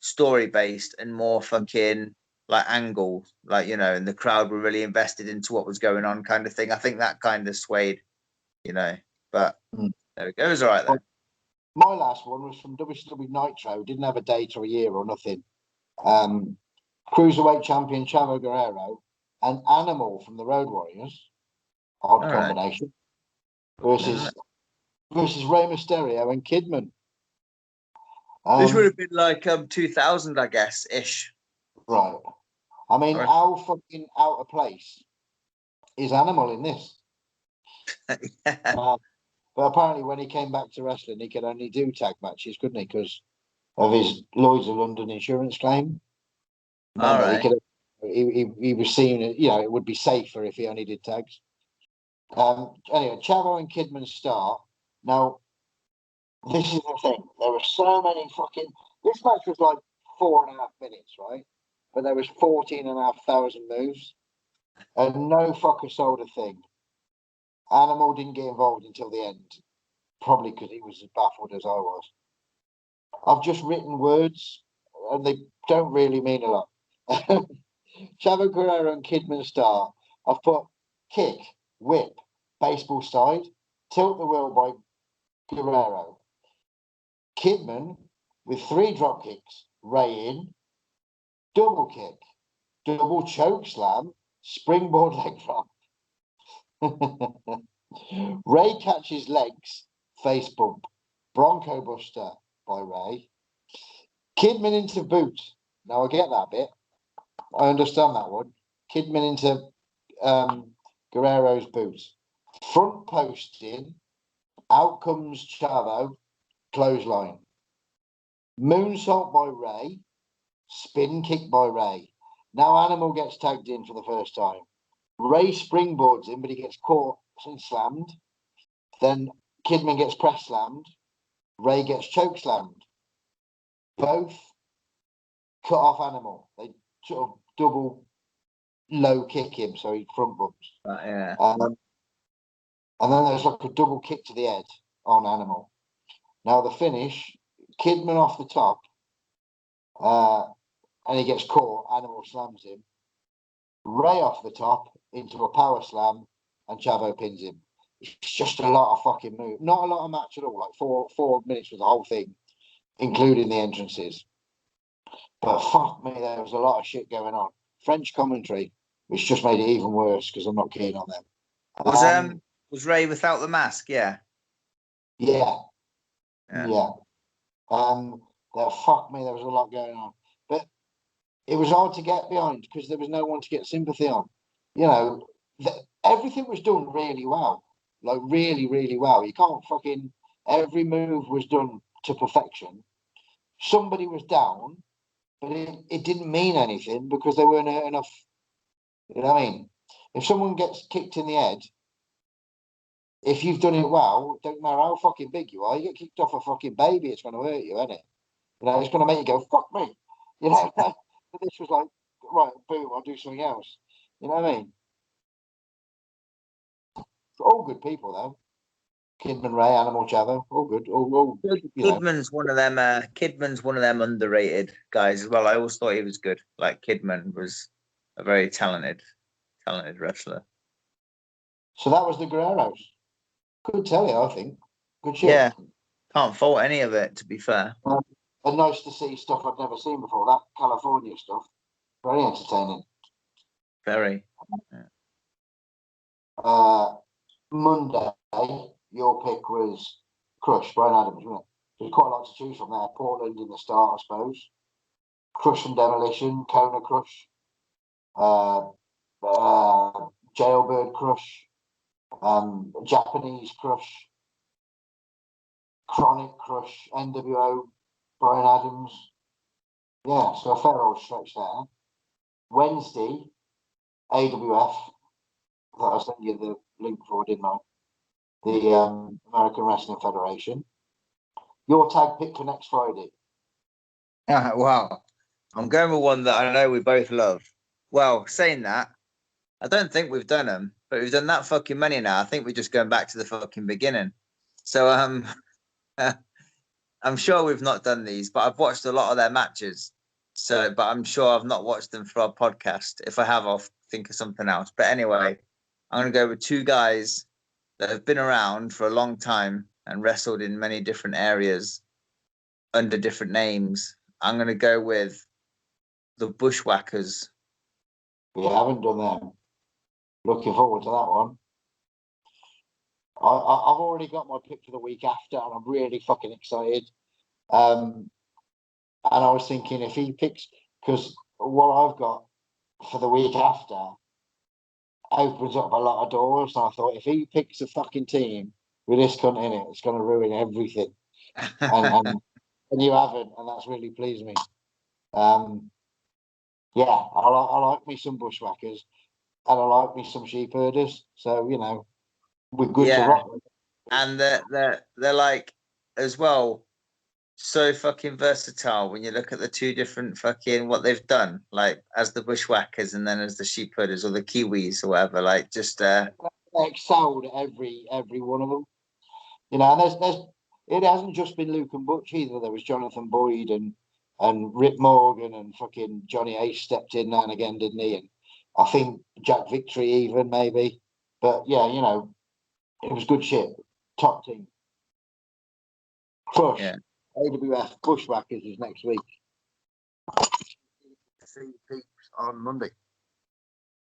story based and more fucking like angle, like, you know, and the crowd were really invested into what was going on, kind of thing. I think that kind of swayed, you know. But Mm. there we go. It was all right though. My last one was from WCW Nitro. Didn't have a date or a year or nothing. Cruiserweight champion Chavo Guerrero and Animal from the Road Warriors. Odd All right. combination. Versus Rey Mysterio and Kidman. This would have been like 2000, I guess, ish. Right. I mean, Right. how fucking out of place is Animal in this? But apparently, when he came back to wrestling, he could only do tag matches, couldn't he? Because of his Lloyd's of London insurance claim. All Meant that right. he was seeing it. You know, it would be safer if he only did tags. Anyway, Chavo and Kidman start. Now, this is the thing. There were so many fucking. This match was like 4.5 minutes, right? But there was 14,500 moves, and no fucker sold a thing. Animal didn't get involved until the end, probably because he was as baffled as I was. I've just written words, and they don't really mean a lot. Chavo Guerrero and Kidman start. I've put kick, whip, baseball side, tilt the wheel by Guerrero. Kidman with 3 drop kicks, Ray in, double kick, double choke slam, springboard leg drop. Ray catches legs, face bump, Bronco Buster by Ray. Kidman into boot. Now I get that bit. I understand that one. Kidman into Guerrero's boot. Front posting. Out comes Chavo. Clothesline. Moonsault by Ray. Spin kick by Ray. Now Animal gets tagged in for the first time. Ray springboards him, but he gets caught and slammed. Then Kidman gets press slammed. Ray gets choke slammed. Both cut off Animal. They sort of double low kick him, so he front bumps. Yeah. And then there's like a double kick to the head on Animal. Now the finish, Kidman off the top, and he gets caught. Animal slams him. Ray off the top into a power slam, and Chavo pins him. It's just a lot of fucking move. Not a lot of match at all. Like 4 minutes was the whole thing, including the entrances. But fuck me, there was a lot of shit going on. French commentary, which just made it even worse because I'm not keen on them. Was Ray without the mask? Yeah. Yeah. Yeah. Fuck me, there was a lot going on. But it was hard to get behind because there was no one to get sympathy on. You know, everything was done really well. Like really, really well. You can't fucking every move was done to perfection. Somebody was down, but it didn't mean anything because they weren't hurt enough. You know what I mean? If someone gets kicked in the head, if you've done it well, don't matter how fucking big you are, you get kicked off a fucking baby, it's going to hurt you, isn't it? You know, it's going to make you go, fuck me. You know, but this was like, right, boom, I'll do something else. You know what I mean? All good people, though. Kidman, Ray, Animal, Chavo, all good. All Kidman's one of them. Kidman's one of them underrated guys as well. I always thought he was good. Like Kidman was a very talented wrestler. So that was the Guerreros. Good telly, I think. Good shit. Yeah, can't fault any of it. To be fair, And nice to see stuff I've never seen before. That California stuff, very entertaining. very. Monday, your pick was Crush, Brian Adams, wasn't it? There's quite a lot to choose from there. Portland in the start, I suppose. Crush and Demolition, Kona Crush. Jailbird Crush, Japanese Crush, Chronic Crush, NWO, Brian Adams. Yeah, so a fair old stretch there. Wednesday, AWF, that I sent you the link for, didn't I? The American Wrestling Federation. Your tag pick for next Friday. Wow. I'm going with one that I know we both love. Well, saying that, I don't think we've done them, but we've done that fucking many now. I think we're just going back to the fucking beginning. So I'm sure we've not done these, but I've watched a lot of their matches. So, but I'm sure I've not watched them for our podcast. If I have, I'll think of something else. But anyway, I'm going to go with two guys that have been around for a long time and wrestled in many different areas under different names. I'm going to go with the Bushwhackers. We haven't done them. Looking forward to that one. I've already got my pick for the week after, and I'm really fucking excited. And I was thinking if he picks, because what I've got for the week after opens up a lot of doors. And I thought if he picks a fucking team with this cunt in it, it's going to ruin everything. And you haven't, and that's really pleased me. Yeah, I like me some Bushwhackers, and I like me some sheep herders. So, you know, we're good to rock with. And they're like, as well, so fucking versatile when you look at the two different fucking what they've done, like as the Bushwhackers and then as the sheep herders or the Kiwis or whatever. Like just They excelled at every one of them. You know, and there's it hasn't just been Luke and Butch either. There was Jonathan Boyd and Rick Morgan and fucking Johnny Ace stepped in now and again, didn't he? And I think Jack Victory even maybe. But yeah, you know, it was good shit. Top team. Crush. yeah. AWF Bushwhackers is next week. See peeps on Monday.